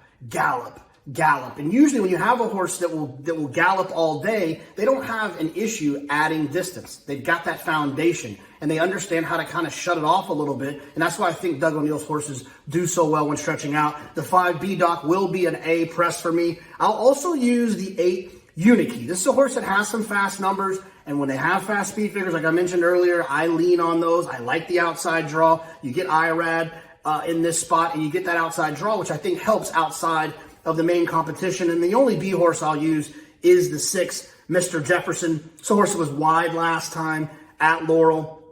And usually when you have a horse that will gallop all day, they don't have an issue adding distance. They've got that foundation, and they understand how to kind of shut it off a little bit. And that's why I think Doug O'Neill's horses do so well when stretching out. The 5 B Doc will be an A press for me. I'll also use the 8 Unikey. This is a horse that has some fast numbers, and when they have fast speed figures, like I mentioned earlier, I lean on those. I like the outside draw. You get Irad in this spot, and you get that outside draw, which I think helps outside of the main competition. And the only B horse I'll use is the 6, Mr. Jefferson. This horse was wide last time at Laurel.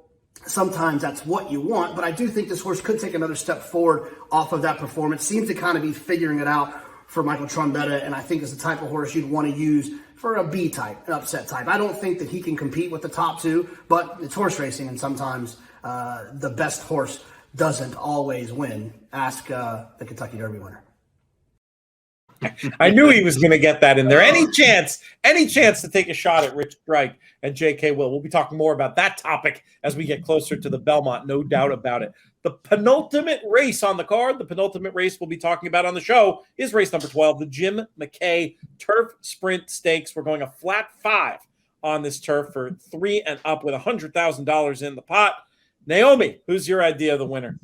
Sometimes that's what you want, but I do think this horse could take another step forward off of that performance. Seems to kind of be figuring it out for Michael Trombetta, and I think is the type of horse you'd want to use for a B type, an upset type. I don't think that he can compete with the top two, but it's horse racing, and sometimes the best horse doesn't always win. Ask the Kentucky Derby winner.
I knew he was going to get that in there. Any chance to take a shot at Rich Strike and J.K. Will. We'll be talking more about that topic as we get closer to the Belmont, no doubt about it. The penultimate race on the card, the penultimate race we'll be talking about on the show is race number 12, the Jim McKay Turf Sprint Stakes. We're going a flat 5 on this turf for 3 and up with $100,000 in the pot. Naomi, who's your idea of the winner?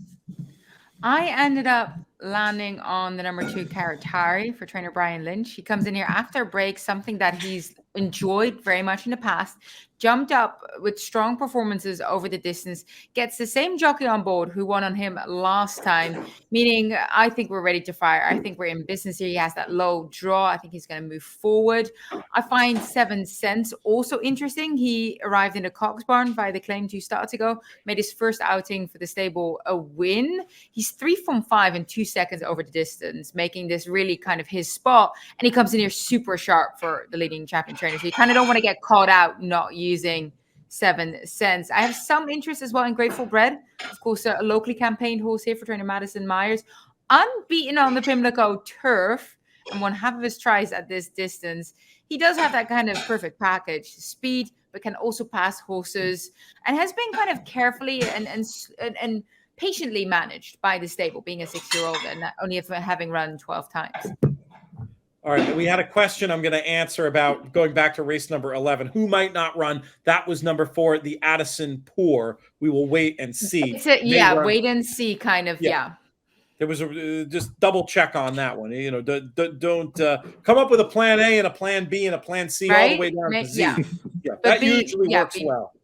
I ended up landing on the number 2 Caratari for trainer Brian Lynch. He comes in here after a break, something that he's enjoyed very much in the past, jumped up with strong performances over the distance, gets the same jockey on board who won on him last time, meaning I think we're ready to fire. I think we're in business here. He has that low draw. I think he's going to move forward. I find 7 Cents also interesting. He arrived in the Cox Barn via the claim 2 starts ago, made his first outing for the stable a win. He's 3 from 5 in 2 seconds over the distance, making this really kind of his spot. And he comes in here super sharp for the leading champion trainer. So you kind of don't want to get caught out not using 7 Cents. I have some interest as well in Grateful Bread. Of course, a locally campaigned horse here for trainer Madison Myers. Unbeaten on the Pimlico turf and won half of his tries at this distance. He does have that kind of perfect package. Speed, but can also pass horses and has been kind of carefully and patiently managed by the stable, being a 6-year-old and only having run 12 times.
All right, we had a question I'm going to answer about going back to race number 11. Who might not run? That was number 4, the Addison Poor. We will wait and see.
Wait and see kind of, yeah.
There was a just double check on that one. You know, don't come up with a plan A and a plan B and a plan C all the way down to Z. Yeah, that usually works well.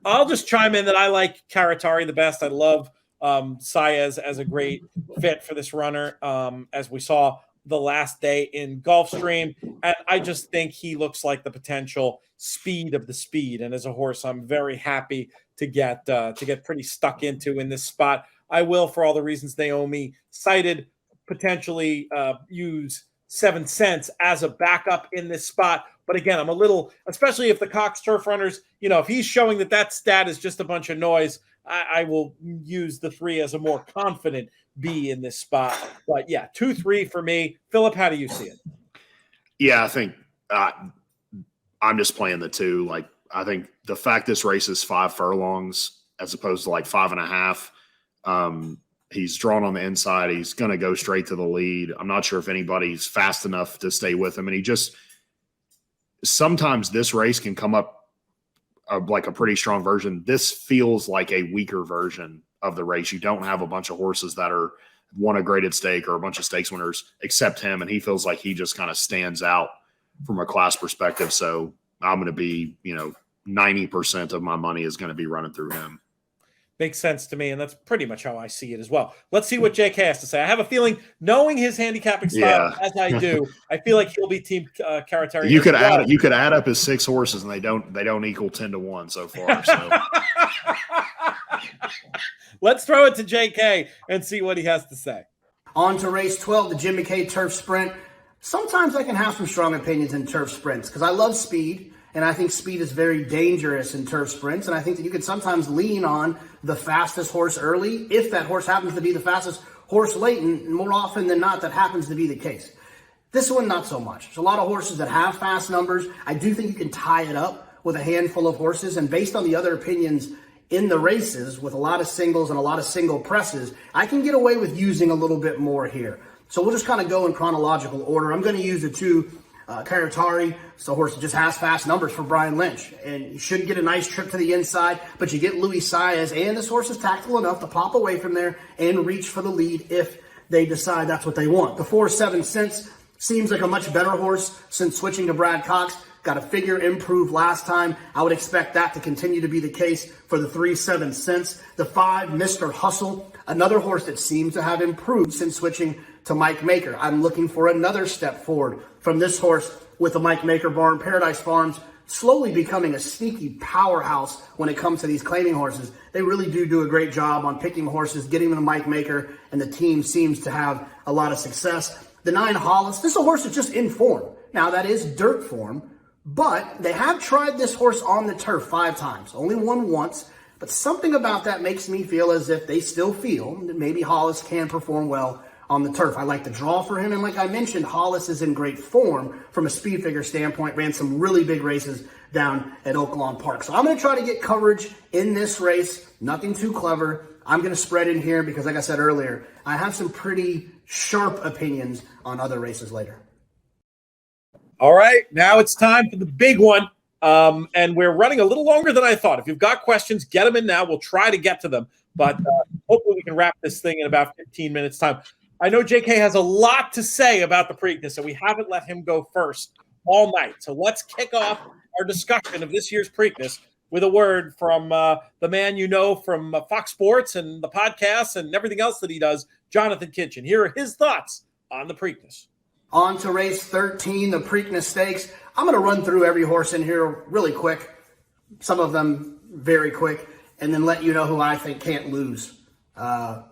I'll just chime in that I like Caratari the best. I love Saez as a great fit for this runner, as we saw the last day in Gulfstream. And I just think he looks like the potential speed of the speed. And as a horse, I'm very happy to get pretty stuck into in this spot. I will, for all the reasons Naomi cited, potentially use 7 Cents as a backup in this spot. But again, I'm a little, especially if the Cox Turf Runners, if he's showing that stat is just a bunch of noise, I will use the 3 as a more confident B in this spot. But yeah, 2-3 for me. Phillip, how do you see it?
Yeah, I think I'm just playing the 2. Like, I think the fact this race is 5 furlongs as opposed to like 5.5, he's drawn on the inside. He's going to go straight to the lead. I'm not sure if anybody's fast enough to stay with him. And sometimes this race can come up like a pretty strong version. This feels like a weaker version of the race. You don't have a bunch of horses that are won a graded stake or a bunch of stakes winners except him. And he feels like he just kind of stands out from a class perspective. So I'm going to be, 90% of my money is going to be running through him.
Makes sense to me, and that's pretty much how I see it as well. Let's see what JK has to say. I have a feeling, knowing his handicapping style as I do, I feel like he'll be team Caratari.
You could add up his 6 horses, and they don't equal 10-1 so far. So
let's throw it to JK and see what he has to say.
On to race 12, the Jim McKay Turf Sprint. Sometimes I can have some strong opinions in turf sprints because I love speed. And I think speed is very dangerous in turf sprints. And I think that you can sometimes lean on the fastest horse early if that horse happens to be the fastest horse late. And more often than not, that happens to be the case. This one, not so much. There's a lot of horses that have fast numbers. I do think you can tie it up with a handful of horses. And based on the other opinions in the races with a lot of singles and a lot of single presses, I can get away with using a little bit more here. So we'll just kind of go in chronological order. I'm going to use the 2 Caratari. It's a horse that just has fast numbers for Brian Lynch. And you should get a nice trip to the inside, but you get Louis Saez, and this horse is tactful enough to pop away from there and reach for the lead if they decide that's what they want. The 4 7 Cents seems like a much better horse since switching to Brad Cox. Got a figure improve last time. I would expect that to continue to be the case for the 3 7 Cents. The 5 Mr. Hustle, another horse that seems to have improved since switching to Mike Maker. I'm looking for another step forward from this horse with the Mike Maker barn. Paradise Farms slowly becoming a sneaky powerhouse when it comes to these claiming horses. They really do a great job on picking horses, getting them to Mike Maker, and the team seems to have a lot of success. The 9 Hollis, this is a horse that's just in form. Now, that is dirt form, but they have tried this horse on the turf 5 times, only won once, but something about that makes me feel as if they still feel that maybe Hollis can perform well on the turf. I like the draw for him, and like I mentioned, Hollis is in great form from a speed figure standpoint, ran some really big races down at Oaklawn Park. So I'm going to try to get coverage in this race, nothing too clever. I'm going to spread in here because, like I said earlier, I have some pretty sharp opinions on other races later.
All right, now it's time for the big one, and we're running a little longer than I thought. If you've got questions, get them in now. We'll try to get to them, but hopefully we can wrap this thing in about 15 minutes' time. I know JK has a lot to say about the Preakness, so we haven't let him go first all night. So let's kick off our discussion of this year's Preakness with a word from the man you know from Fox Sports and the podcasts and everything else that he does, Jonathan Kitchen. Here are his thoughts on the Preakness.
On to race 13, the Preakness Stakes. I'm going to run through every horse in here really quick, some of them very quick, and then let you know who I think can't lose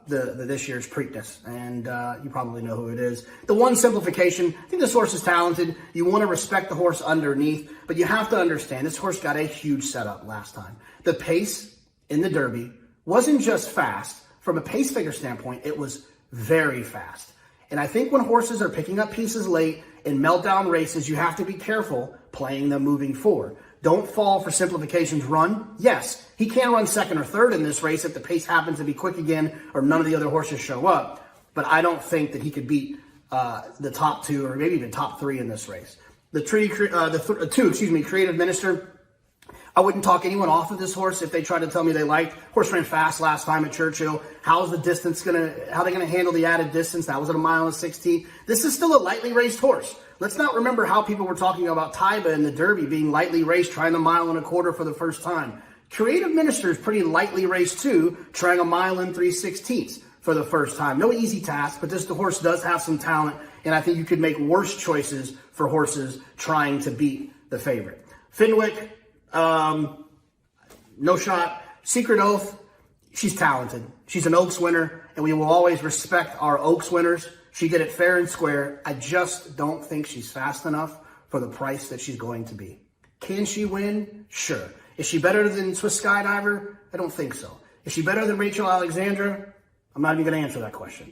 this year's Preakness, and you probably know who it is. The one simplification, I think this horse is talented. You want to respect the horse underneath, but you have to understand this horse got a huge setup last time. The pace in the Derby wasn't just fast. From a pace figure standpoint, it was very fast. And I think when horses are picking up pieces late in meltdown races, you have to be careful playing them moving forward. Don't fall for simplification's run. Yes, he can run second or third in this race if the pace happens to be quick again or none of the other horses show up. But I don't think that he could beat the top 2 or maybe even top 3 in this race. The Creative Minister, I wouldn't talk anyone off of this horse if they tried to tell me they liked. Horse ran fast last time at Churchill. How are they going to handle the added distance? That was at 1:16. This is still a lightly raced horse. Let's not remember how people were talking about Taiba in the Derby being lightly raced, trying the 1.25 miles for the first time. Creative Minister is pretty lightly raced too, trying 1 3/16 miles for the first time. No easy task, but the horse does have some talent, and I think you could make worse choices for horses trying to beat the favorite. Fenwick, no shot. Secret Oath, she's talented. She's an Oaks winner, and we will always respect our Oaks winners. She did it fair and square. I just don't think she's fast enough for the price that she's going to be. Can she win? Sure. Is she better than Swiss Skydiver? I don't think so. Is she better than Rachel Alexandra? I'm not even going to answer that question.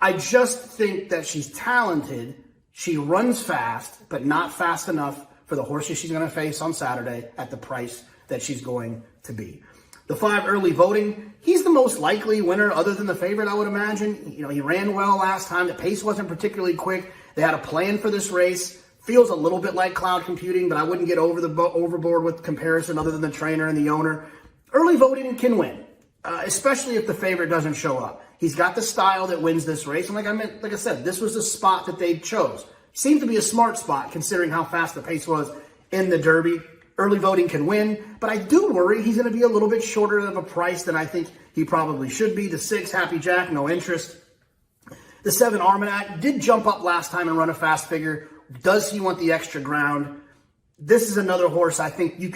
I just think that she's talented. She runs fast, but not fast enough for the horses she's going to face on Saturday at the price that she's going to be. The 5 early voting, he's the most likely winner other than the favorite, I would imagine. You know, he ran well last time. The pace wasn't particularly quick. They had a plan for this race. Feels a little bit like cloud computing, but I wouldn't get overboard with comparison other than the trainer and the owner. Early voting can win, especially if the favorite doesn't show up. He's got the style that wins this race. And like I said, this was the spot that they chose. Seemed to be a smart spot considering how fast the pace was in the Derby. Early voting can win, but I do worry he's going to be a little bit shorter of a price than I think he probably should be. The 6, Happy Jack, no interest. The 7, Armagnac, did jump up last time and run a fast figure. Does he want the extra ground? This is another horse I think you're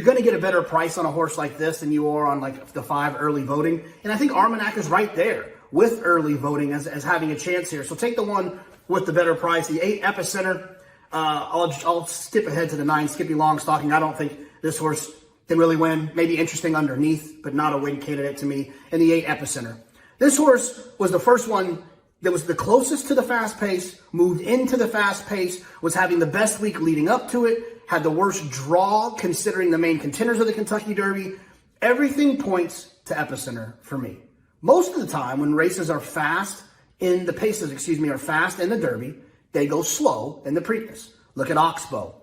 going to get a better price on a horse like this than you are on like the 5 early voting. And I think Armagnac is right there with early voting as having a chance here. So take the one with the better price. The 8, Epicenter. I'll skip ahead to the 9, Skippy Longstocking. I don't think this horse can really win. Maybe interesting underneath, but not a win candidate to me. And the 8, Epicenter. This horse was the first one that was the closest to the fast pace, moved into the fast pace, was having the best week leading up to it, had the worst draw considering the main contenders of the Kentucky Derby. Everything points to Epicenter for me. Most of the time when races are fast in the paces, are fast in the Derby, they go slow in the Preakness. Look at Oxbow.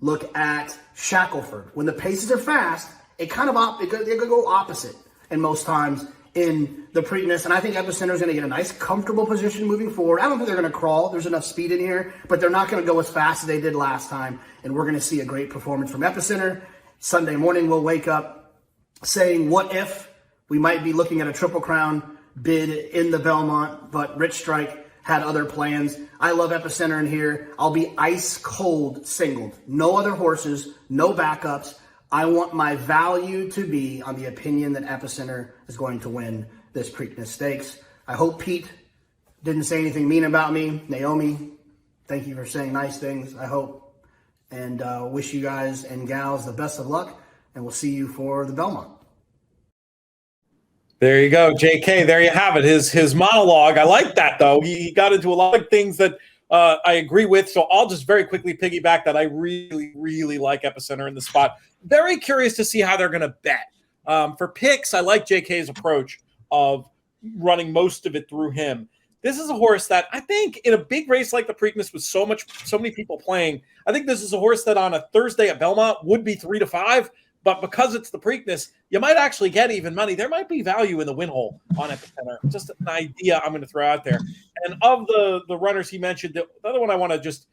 Look at Shackelford. When the paces are fast, they go opposite in most times in the Preakness. And I think Epicenter is going to get a nice, comfortable position moving forward. I don't think they're going to crawl. There's enough speed in here, but they're not going to go as fast as they did last time. And we're going to see a great performance from Epicenter. Sunday morning, we'll wake up saying, what if we might be looking at a Triple Crown bid in the Belmont, but Rich Strike had other plans. I love Epicenter in here. I'll be ice cold singled. No other horses, no backups. I want my value to be on the opinion that Epicenter is going to win this Preakness Stakes. I hope Pete didn't say anything mean about me. Naomi, thank you for saying nice things, I hope. And wish you guys and gals the best of luck. And we'll see you for the Belmont.
There you go, JK. There you have it. His monologue. I like that, though. He got into a lot of things that I agree with. So I'll just very quickly piggyback that I really, really like Epicenter in the spot. Very curious to see how they're going to bet. For picks, I like JK's approach of running most of it through him. This is a horse that I think in a big race like the Preakness with so many people playing, I think this is a horse that on a Thursday at Belmont would be 3 to 5. But because it's the Preakness, you might actually get even money. There might be value in the win hole on Epicenter. Just an idea I'm going to throw out there. And of the runners he mentioned, the other one I want to just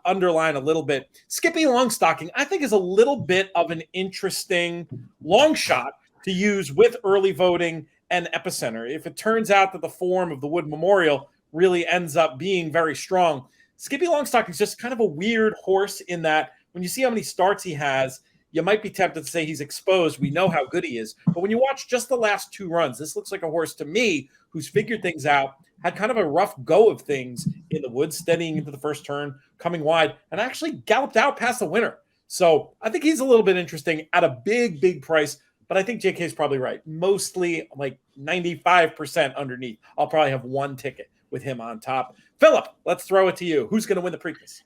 underline a little bit, Skippy Longstocking, I think is a little bit of an interesting long shot to use with early voting and Epicenter. If it turns out that the form of the Wood Memorial really ends up being very strong, Skippy Longstocking is just kind of a weird horse in that when you see how many starts he has, you might be tempted to say he's exposed. We know how good he is. But when you watch just the last 2 runs, this looks like a horse to me who's figured things out, had kind of a rough go of things in the woods, steadying into the first turn, coming wide, and actually galloped out past the winner. So I think he's a little bit interesting at a big, big price. But I think JK is probably right. Mostly like 95% underneath. I'll probably have 1 ticket with him on top. Phillip, let's throw it to you. Who's going to win the Preakness?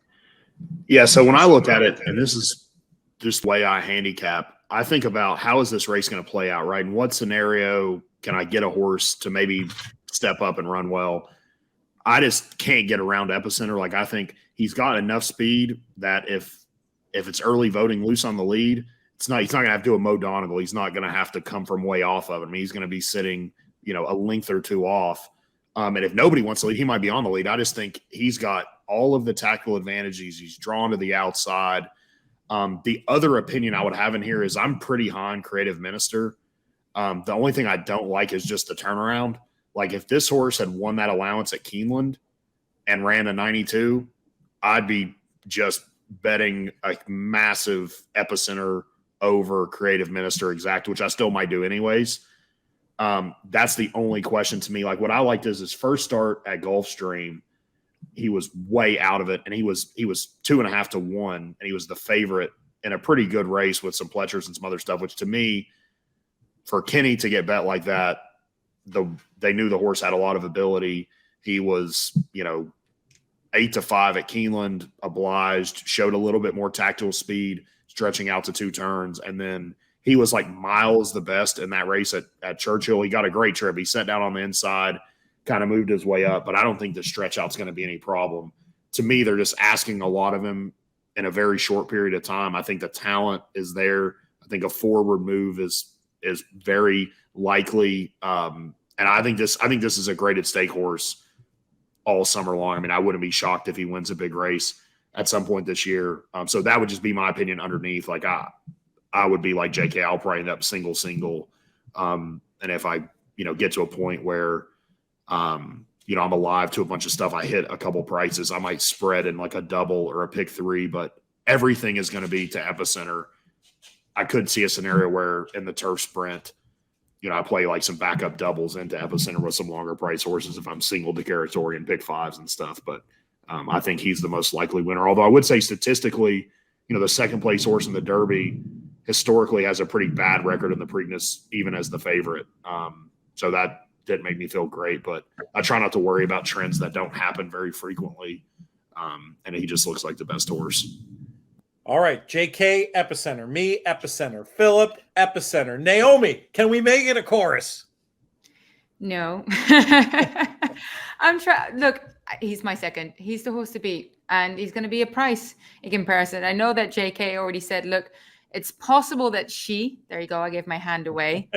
Yeah, so when I look at it, and this is just the way I handicap, I think about how is this race going to play out, right? In what scenario can I get a horse to maybe step up and run well? I just can't get around Epicenter. Like, I think he's got enough speed that if it's early voting loose on the lead, he's not going to have to do a Mo Donegal. He's not going to have to come from way off of it. I mean, he's going to be sitting, a length or 2 off. And if nobody wants to lead, he might be on the lead. I just think he's got all of the tactical advantages. He's drawn to the outside. The other opinion I would have in here is I'm pretty high on Creative Minister. The only thing I don't like is just the turnaround. Like, if this horse had won that allowance at Keeneland and ran a 92, I'd be just betting a massive Epicenter over Creative Minister exact, which I still might do anyways. That's the only question to me. Like, what I liked is his first start at Gulfstream, he was way out of it, and he was 2.5 to 1, and he was the favorite in a pretty good race with some Pletchers and some other stuff, which to me, for Kenny to get bet like that, they knew the horse had a lot of ability. He was, 8 to 5 at Keeneland, obliged, showed a little bit more tactical speed, stretching out to 2 turns, and then he was like miles the best in that race at Churchill. He got a great trip. He sat down on the inside, kind of moved his way up, but I don't think the stretch out's going to be any problem. To me, they're just asking a lot of him in a very short period of time. I think the talent is there. I think a forward move is very likely. And I think this is a graded stake horse all summer long. I mean, I wouldn't be shocked if he wins a big race at some point this year. So that would just be my opinion underneath. Like, I would be like JK, I'll probably end up single. And if I, get to a point where, I'm alive to a bunch of stuff, I hit a couple prices, I might spread in like a double or a pick 3, but everything is going to be to Epicenter. I could see a scenario where in the turf sprint, I play like some backup doubles into Epicenter with some longer price horses if I'm single to territory and pick 5s and stuff. But I think he's the most likely winner. Although I would say statistically, the second place horse in the Derby historically has a pretty bad record in the Preakness, even as the favorite. So that didn't make me feel great, but I try not to worry about trends that don't happen very frequently. And he just looks like the best horse.
All right, JK, Epicenter. Me, Epicenter. Phillip, Epicenter. Naomi, can we make it a chorus?
No. I'm trying. Look, he's my second. He's the horse to beat, and he's going to be a price in comparison. I know that JK already said, look, it's possible that there you go, I gave my hand away,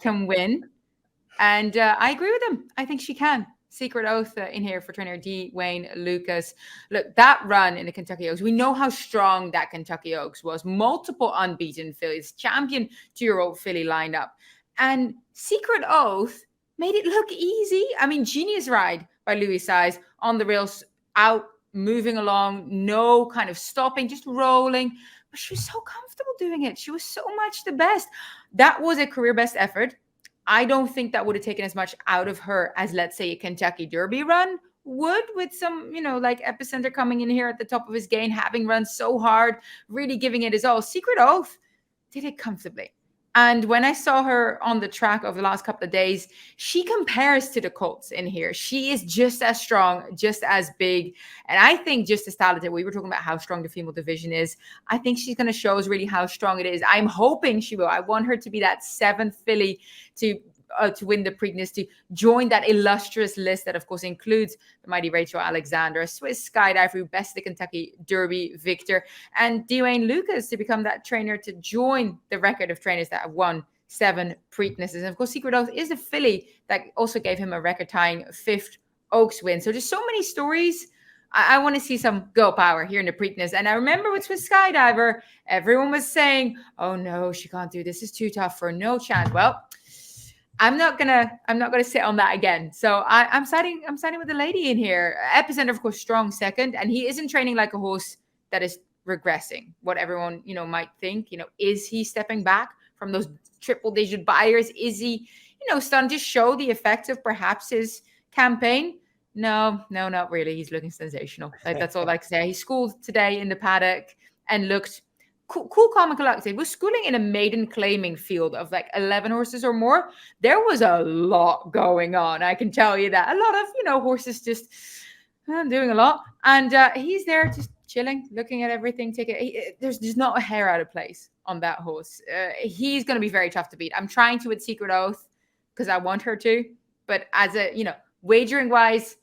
can win. And I agree with him. I think she can. Secret Oath in here for trainer D. Wayne Lucas. Look, that run in the Kentucky Oaks, we know how strong that Kentucky Oaks was. Multiple unbeaten fillies, champion 2-year-old filly lineup. And Secret Oath made it look easy. I mean, genius ride by by Louis Size on the rails, out, moving along, no kind of stopping, just rolling. But she was so comfortable doing it. She was so much the best. That was a career best effort. I don't think that would have taken as much out of her as, let's say, a Kentucky Derby run would, with some, like Epicenter coming in here at the top of his game, having run so hard, really giving it his all. Secret Oath did it comfortably. And when I saw her on the track over the last couple of days, she compares to the Colts in here. She is just as strong, just as big, and I think just as talented. We were talking about how strong the female division is. I think she's going to show us really how strong it is. I'm hoping she will. I want her to be that 7th filly to win the Preakness, to join that illustrious list that, of course, includes the mighty Rachel Alexander, a Swiss skydiver who bested the Kentucky Derby victor, and Dwayne Lucas to become that trainer to join the record of trainers that have won 7 Preaknesses. And, of course, Secret Oath is a filly that also gave him a record-tying 5th Oaks win. So just so many stories. I want to see some girl power here in the Preakness. And I remember with Swiss Skydiver, everyone was saying, oh, no, she can't do this. It's too tough for no chance. Well, I'm not gonna sit on that again. So I'm siding with the lady in here. Epicenter, of course, strong second, and he isn't training like a horse that is regressing. What everyone might think. Is he stepping back from those triple-digit buyers? Is he starting to show the effects of perhaps his campaign? No, not really. He's looking sensational. That's all I can say. He schooled today in the paddock and looked cool, calm, and collected. Was schooling in a maiden claiming field of like 11 horses or more. There was a lot going on. I can tell you that. A lot of, horses just doing a lot. And he's there just chilling, looking at everything. There's just not a hair out of place on that horse. He's going to be very tough to beat. I'm trying to with Secret Oath because I want her to. But as a, wagering wise,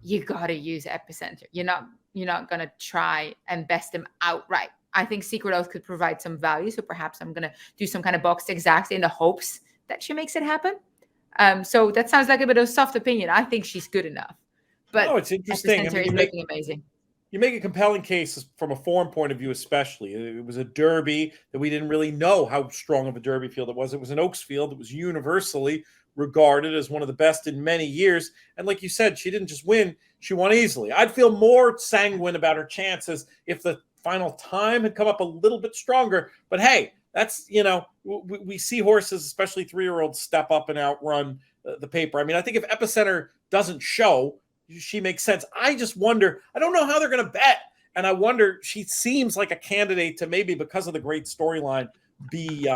you got to use Epicenter. You're not going to try and best him outright. I think Secret Oath could provide some value. So perhaps I'm going to do some kind of boxed exact in the hopes that she makes it happen. So that sounds like a bit of a soft opinion. I think she's good enough. But
it's interesting.
Epicenter is looking amazing.
You make a compelling case from a form point of view, especially. It was a Derby that we didn't really know how strong of a Derby field it was. It was an Oaks field that was universally regarded as one of the best in many years. And like you said, she didn't just win, she won easily. I'd feel more sanguine about her chances if the final time had come up a little bit stronger. But hey, that's, we see horses, especially 3-year-olds, step up and outrun the paper. I mean, I think if Epicenter doesn't show, she makes sense. I just wonder, I don't know how they're going to bet. And I wonder, she seems like a candidate to maybe, because of the great storyline, be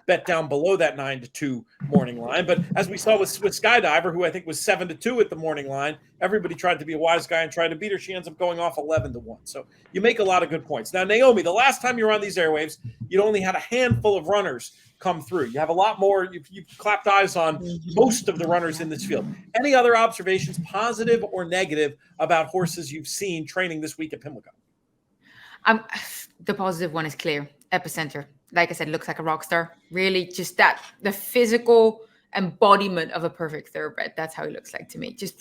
bet down below that 9-2 morning line. But as we saw with Skydiver, who I think was 7-2 at the morning line, everybody tried to be a wise guy and tried to beat her. She ends up going off 11-1. So you make a lot of good points. Now, Naomi, the last time you were on these airwaves, you'd only had a handful of runners come through. You have a lot more. You've clapped eyes on most of the runners in this field. Any other observations, positive or negative, about horses you've seen training this week at Pimlico?
The positive one is clear. Epicenter, like I said, looks like a rock star. Really, just the physical embodiment of a perfect thoroughbred. That's how he looks like to me. Just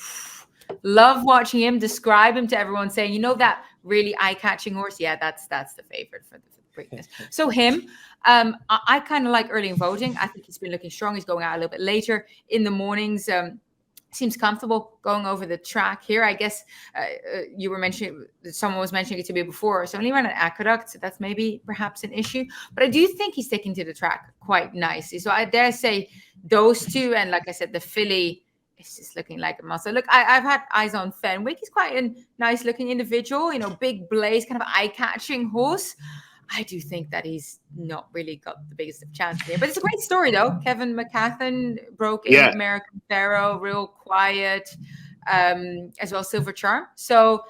love watching him, describe him to everyone, saying, that really eye-catching horse. Yeah, that's the favorite for the Preakness. So him, I kind of like early in voting. I think he's been looking strong. He's going out a little bit later in the mornings. Seems comfortable going over the track here. I guess you were mentioning, someone was mentioning it to me before. So only ran an aqueduct, so that's perhaps an issue. But I do think he's sticking to the track quite nicely. So I dare say those two, and like I said, the filly is just looking like a muscle. Look, I've had eyes on Fenwick. He's quite a nice looking individual, big blaze, kind of eye-catching horse. I do think that he's not really got the biggest of chance here. But it's a great story, though. Kevin McCathan broke in American Pharaoh, real quiet, as well as Silver Charm. So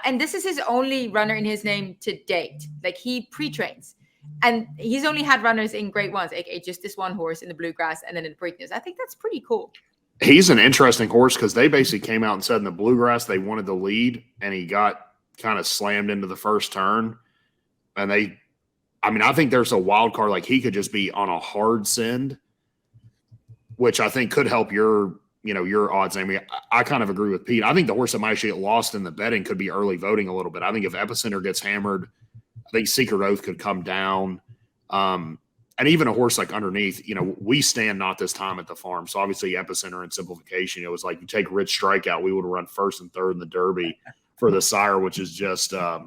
and this is his only runner in his name to date. Like, he pre-trains. And he's only had runners in Grade 1s, aka just this one horse in the Bluegrass and then in the Preakness. I think that's pretty cool.
He's an interesting horse because they basically came out and said in the Bluegrass they wanted the lead, and he got kind of slammed into the first turn. And I think there's a wild card. Like, he could just be on a hard send, which I think could help your odds. I mean, I kind of agree with Pete. I think the horse that might actually get lost in the betting could be early voting a little bit. I think if Epicenter gets hammered, I think Secret Oath could come down. And and even a horse like Underneath, we stand not this time at the farm. So obviously Epicenter and Simplification, it was like you take Rich Strikeout, we would have run first and third in the Derby for the sire, which is just, I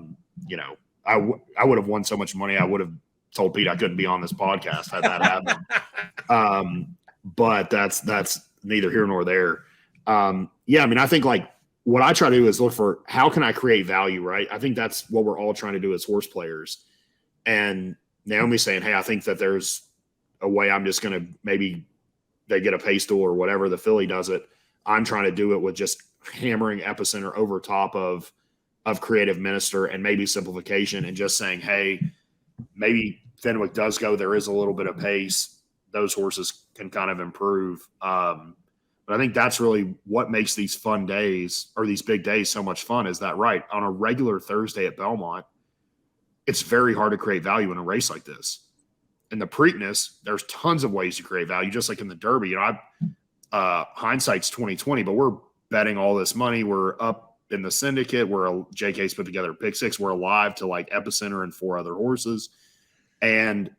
would have won so much money. I would have told Pete I couldn't be on this podcast had that happened. But that's neither here nor there. I think like what I try to do is look for how can I create value, right? I think that's what we're all trying to do as horse players. And Naomi's saying, hey, I think that there's a way I'm just going to maybe they get a pay stool or whatever, the filly does it. I'm trying to do it with just hammering Epicenter over top of Creative Minister and maybe Simplification and just saying, hey, maybe Fenwick does go. There is a little bit of pace. Those horses can kind of improve. But I think that's really what makes these fun days or these big days so much fun is that, right, on a regular Thursday at Belmont, it's very hard to create value in a race like this. In the Preakness, there's tons of ways to create value, just like in the Derby. Hindsight's 2020, but we're betting all this money. We're up in the syndicate. JK's put together a pick six. We're alive to like Epicenter and 4 other horses. And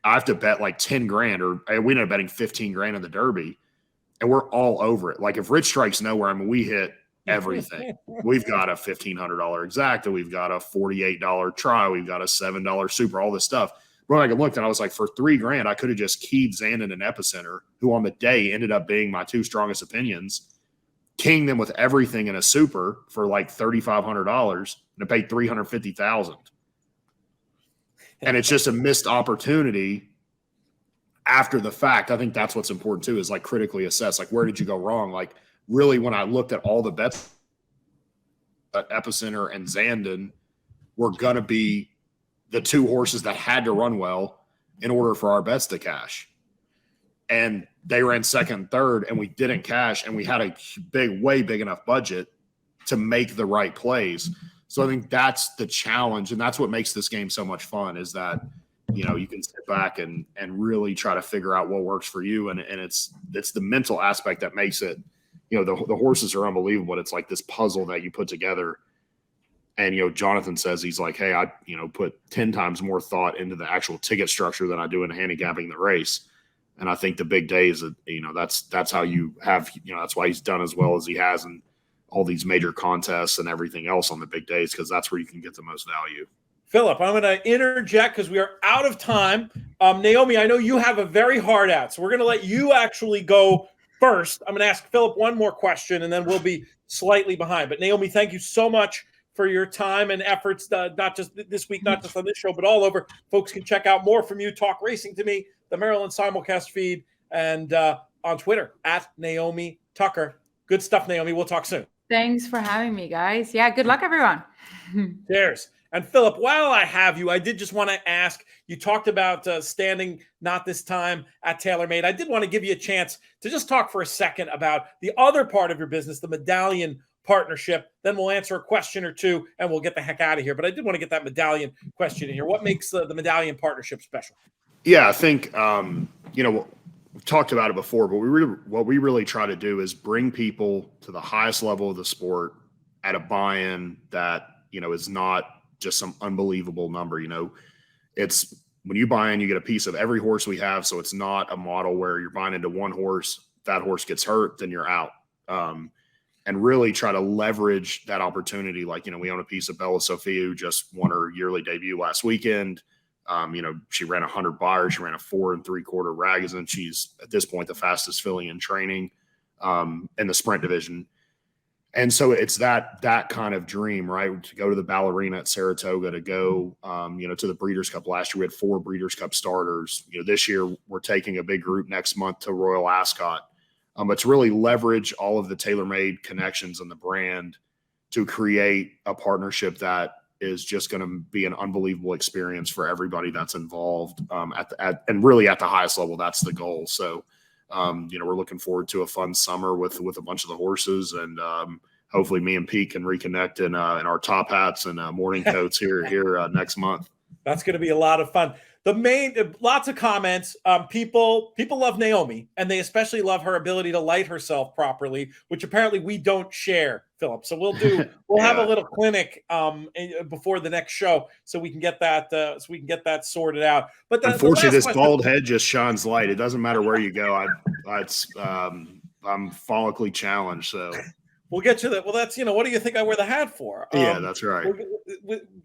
I have to bet like 10 grand or we ended up betting 15 grand in the Derby and we're all over it. Like if Rich strikes nowhere, we hit everything. We've got a $1,500 exacta. We've got a $48 try. We've got a $7 super, all this stuff. When I looked and I was like, for 3 grand, I could have just keyed Zandon and Epicenter, who on the day ended up being my 2 strongest opinions, keying them with everything in a super for like $3,500 and I paid $350,000. And it's just a missed opportunity after the fact. I think that's what's important too, is like critically assess, like, where did you go wrong? Like really, when I looked at all the bets at Epicenter and Zandon were going to be the 2 horses that had to run well in order for our bets to cash. And they ran second and third and we didn't cash. And we had a way big enough budget to make the right plays. So I think that's the challenge. And that's what makes this game so much fun is that, you can sit back and really try to figure out what works for you. And it's the mental aspect that makes it, the horses are unbelievable. It's like this puzzle that you put together. And, Jonathan says he's like, hey, I, put 10 times more thought into the actual ticket structure than I do in handicapping the race. And I think the big days, that's how you have, that's why he's done as well as he has in all these major contests and everything else on the big days, because that's where you can get the most value.
Phillip, I'm going to interject because we are out of time. Naomi, I know you have a very hard out, so we're going to let you actually go first. I'm going to ask Phillip one more question, and then we'll be slightly behind. But Naomi, thank you so much for your time and efforts, not just this week, not just on this show, but all over. Folks can check out more from you, Talk Racing to Me, the Maryland simulcast feed, and on Twitter, at Naomi Tukker. Good stuff, Naomi. We'll talk soon.
Thanks for having me, guys. Yeah, good luck, everyone.
Cheers. And Phillip, while I have you, I did just want to ask, you talked about standing not this time at TaylorMade. I did want to give you a chance to just talk for a second about the other part of your business, the Medallion partnership. Then we'll answer a question or two and we'll get the heck out of here. But I did want to get that Medallion question in here. What makes the Medallion partnership special?
Yeah, I think, we've talked about it before, but what we really try to do is bring people to the highest level of the sport at a buy-in that, is not just some unbelievable number. It's when you buy in, you get a piece of every horse we have. So it's not a model where you're buying into one horse, if that horse gets hurt, then you're out. And really try to leverage that opportunity. Like, we own a piece of Bella Sophia who just won her yearly debut last weekend. She ran 100 buyers. She ran a 4 3/4 Ragozin. She's at this point the fastest filly in training in the sprint division. And so it's that kind of dream, right? To go to the Ballerina at Saratoga, to go, to the Breeders' Cup. Last year we had 4 Breeders' Cup starters. This year we're taking a big group next month to Royal Ascot. But to really leverage all of the TaylorMade connections and the brand to create a partnership that is just going to be an unbelievable experience for everybody that's involved and really at the highest level. That's the goal. So, we're looking forward to a fun summer with a bunch of the horses, and hopefully me and Pete can reconnect in our top hats and morning coats here next month.
That's going to be a lot of fun. lots of comments. People love Naomi, and they especially love her ability to light herself properly, which apparently we don't share, Phillip. So we'll have a little clinic before the next show, so we can get that sorted out. But
unfortunately, this bald head just shines light. It doesn't matter where you go. I'm follically challenged, so.
We'll get you that. Well, that's, what do you think I wear the hat for?
Yeah, that's right.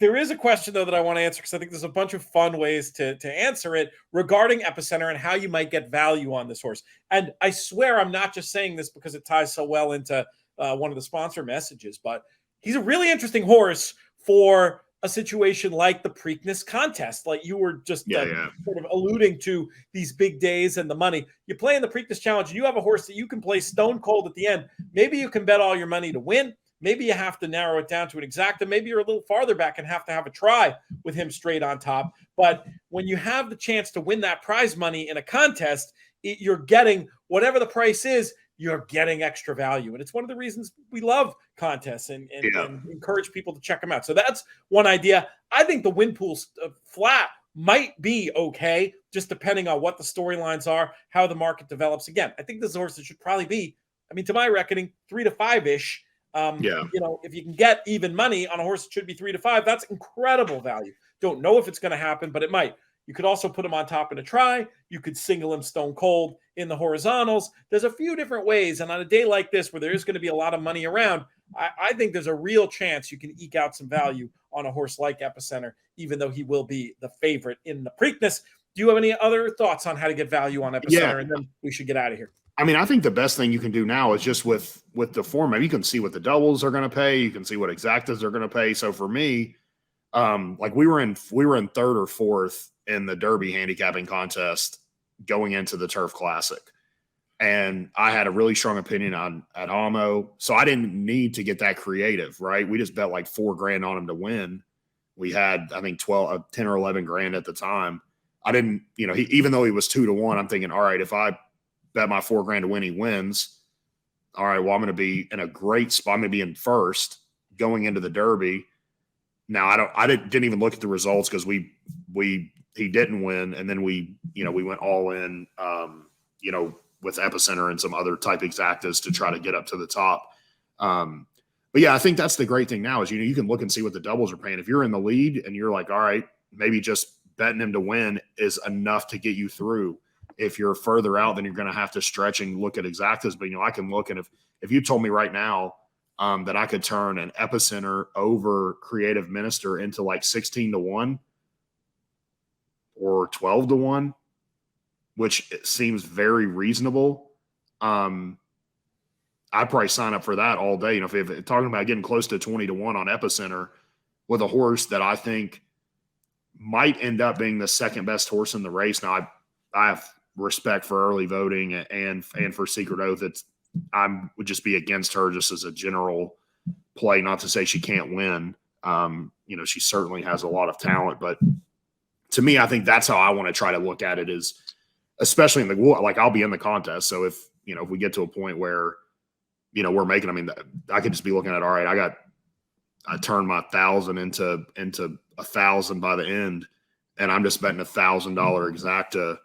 There is a question, though, that I want to answer because I think there's a bunch of fun ways to answer it regarding Epicenter and how you might get value on this horse. And I swear I'm not just saying this because it ties so well into one of the sponsor messages, but he's a really interesting horse for a situation like the Preakness contest, like you were just sort of alluding to these big days and the money. You play in the Preakness Challenge, and you have a horse that you can play stone cold at the end. Maybe you can bet all your money to win. Maybe you have to narrow it down to an exacta. Maybe you're a little farther back and have to have a try with him straight on top. But when you have the chance to win that prize money in a contest, you're getting whatever the price is, you're getting extra value. And it's one of the reasons we love contests and encourage people to check them out. So that's one idea. I think the win pool flat might be okay, just depending on what the storylines are, how the market develops. Again, I think this is a horse that should probably be, to my reckoning, 3 to 5-ish. If you can get even money on a horse that should be 3 to 5, that's incredible value. Don't know if it's going to happen, but it might. You could also put him on top in a try. You could single him stone cold in the horizontals. There's a few different ways. And on a day like this, where there is going to be a lot of money around, I think there's a real chance you can eke out some value on a horse like Epicenter, even though he will be the favorite in the Preakness. Do you have any other thoughts on how to get value on Epicenter?
Yeah.
And then we should get out of here.
I think the best thing you can do now is just with the format, you can see what the doubles are going to pay. You can see what exactas are going to pay. So for me, we were in third or fourth in the Derby handicapping contest going into the Turf Classic. And I had a really strong opinion at Amo. So I didn't need to get that creative, right? We just bet like $4,000 on him to win. We had, I think 10 or 11 grand at the time. I didn't, even though he was 2 to 1, I'm thinking, all right, if I bet my $4,000 to win, he wins. All right, well, I'm going to be in a great spot. I'm going to be in first going into the Derby. Now I didn't even look at the results because he didn't win, and then we went all in, with Epicenter and some other type exactas to try to get up to the top. But yeah, I think that's the great thing now is you can look and see what the doubles are paying. If you're in the lead and you're like, all right, maybe just betting him to win is enough to get you through. If you're further out, then you're going to have to stretch and look at exactas. But I can look, and if you told me right now that I could turn an Epicenter over Creative Minister into like 16 to 1. Or 12 to 1, which seems very reasonable. I'd probably sign up for that all day. If talking about getting close to 20 to 1 on Epicenter with a horse that I think might end up being the second best horse in the race. Now, I have respect for early voting and for Secret Oath. I would just be against her just as a general play. Not to say she can't win. She certainly has a lot of talent, but to me, I think that's how I want to try to look at it is, especially in I'll be in the contest. So if we get to a point where, we're making, I could just be looking at, all right, I turned my 1,000 into 1,000 by the end, and I'm just betting $1,000 exacta,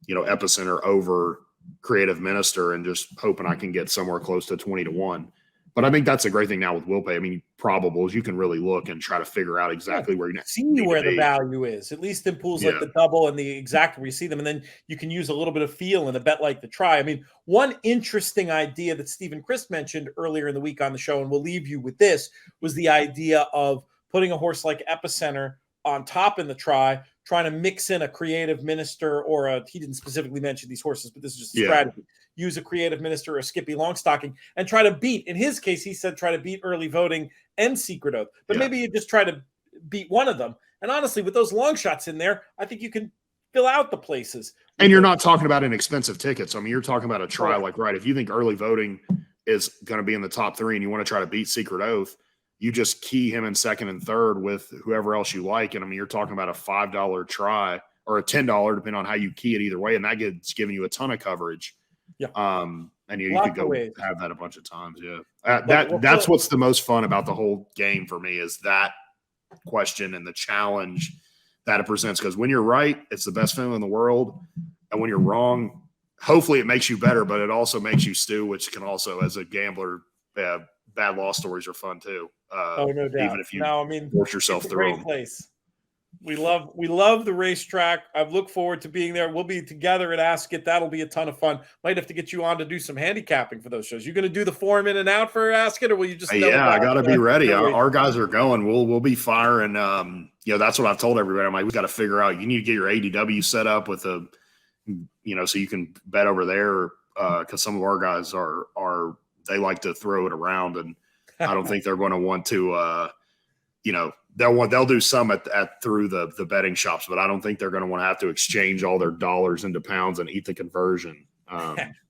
Epicenter over Creative Minister and just hoping I can get somewhere close to 20 to 1. But I think that's a great thing now with Will Pay. Probables, you can really look and try to figure out exactly where you
see where the value is, at least in pools like the double and the exact where you see them. And then you can use a little bit of feel in a bet like the try. One interesting idea that Stephen Christ mentioned earlier in the week on the show, and we'll leave you with this, was the idea of putting a horse like Epicenter on top in the try, trying to mix in a Creative Minister or he didn't specifically mention these horses, but this is just a strategy. Use a Creative Minister or a Skippy Longstocking and try to beat, in his case, he said, try to beat early voting and Secret Oath. But maybe you just try to beat one of them. And honestly, with those long shots in there, I think you can fill out the places.
And you're not talking about inexpensive tickets. You're talking about a try if you think early voting is going to be in the top 3 and you want to try to beat Secret Oath, you just key him in second and third with whoever else you like. And you're talking about a $5 try or a $10, depending on how you key it either way. And that gets giving you a ton of coverage. Yeah. And you could go have that a bunch of times. Yeah. That's what's the most fun about the whole game for me is that question and the challenge that it presents. Because when you're right, it's the best feeling in the world. And when you're wrong, hopefully it makes you better, but it also makes you stew, which can also, as a gambler, bad loss stories are fun too.
No doubt.
Even if you force yourself
it's a
through
great
them.
place. We love the racetrack. I look forward to being there. We'll be together at Ask It. That'll be a ton of fun. Might have to get you on to do some handicapping for those shows. You going to do the form in and out for Ask It, or will you just?
Yeah, I got to be ready. Our guys are going. We'll be firing. That's what I've told everybody. I'm like, we got to figure out. You need to get your ADW set up with so you can bet over there. Because some of our guys they like to throw it around, and I don't think they're going to want to. They'll do some through the betting shops, but I don't think they're going to want to have to exchange all their dollars into pounds and eat the conversion.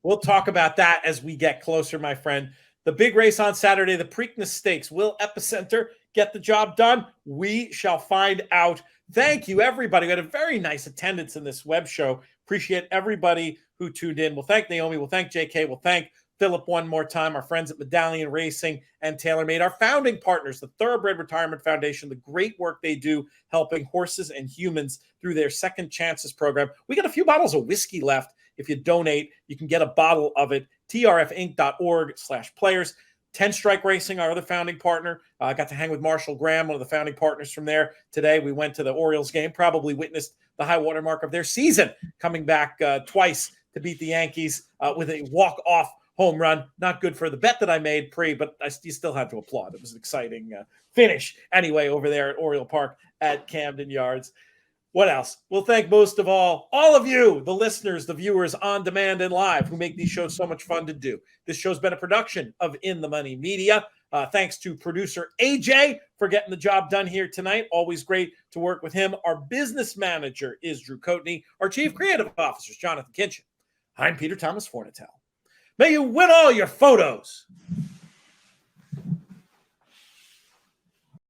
We'll talk about that as we get closer, my friend. The big race on Saturday, the Preakness Stakes. Will Epicenter get the job done? We shall find out. Thank you, everybody. We had a very nice attendance in this web show. Appreciate everybody who tuned in. We'll thank Naomi. We'll thank JK. We'll thank Phillip one more time, our friends at Medallion Racing and TaylorMade, our founding partners, the Thoroughbred Retirement Foundation, the great work they do helping horses and humans through their Second Chances program. We got a few bottles of whiskey left. If you donate, you can get a bottle of it, trfinc.org/players. 10 Strike Racing, our other founding partner. I got to hang with Marshall Graham, one of the founding partners from there today. We went to the Orioles game, probably witnessed the high water mark of their season, coming back twice to beat the Yankees with a walk-off home run. Not good for the bet that I made but you still had to applaud. It was an exciting finish anyway over there at Oriole Park at Camden Yards. What else? We'll thank most of all of you, the listeners, the viewers on demand and live who make these shows so much fun to do. This show's been a production of In the Money Media. Thanks to producer AJ for getting the job done here tonight. Always great to work with him. Our business manager is Drew Coatney. Our chief creative officer is Jonathan Kinchin. I'm Peter Thomas Fornatale. May you win all your photos.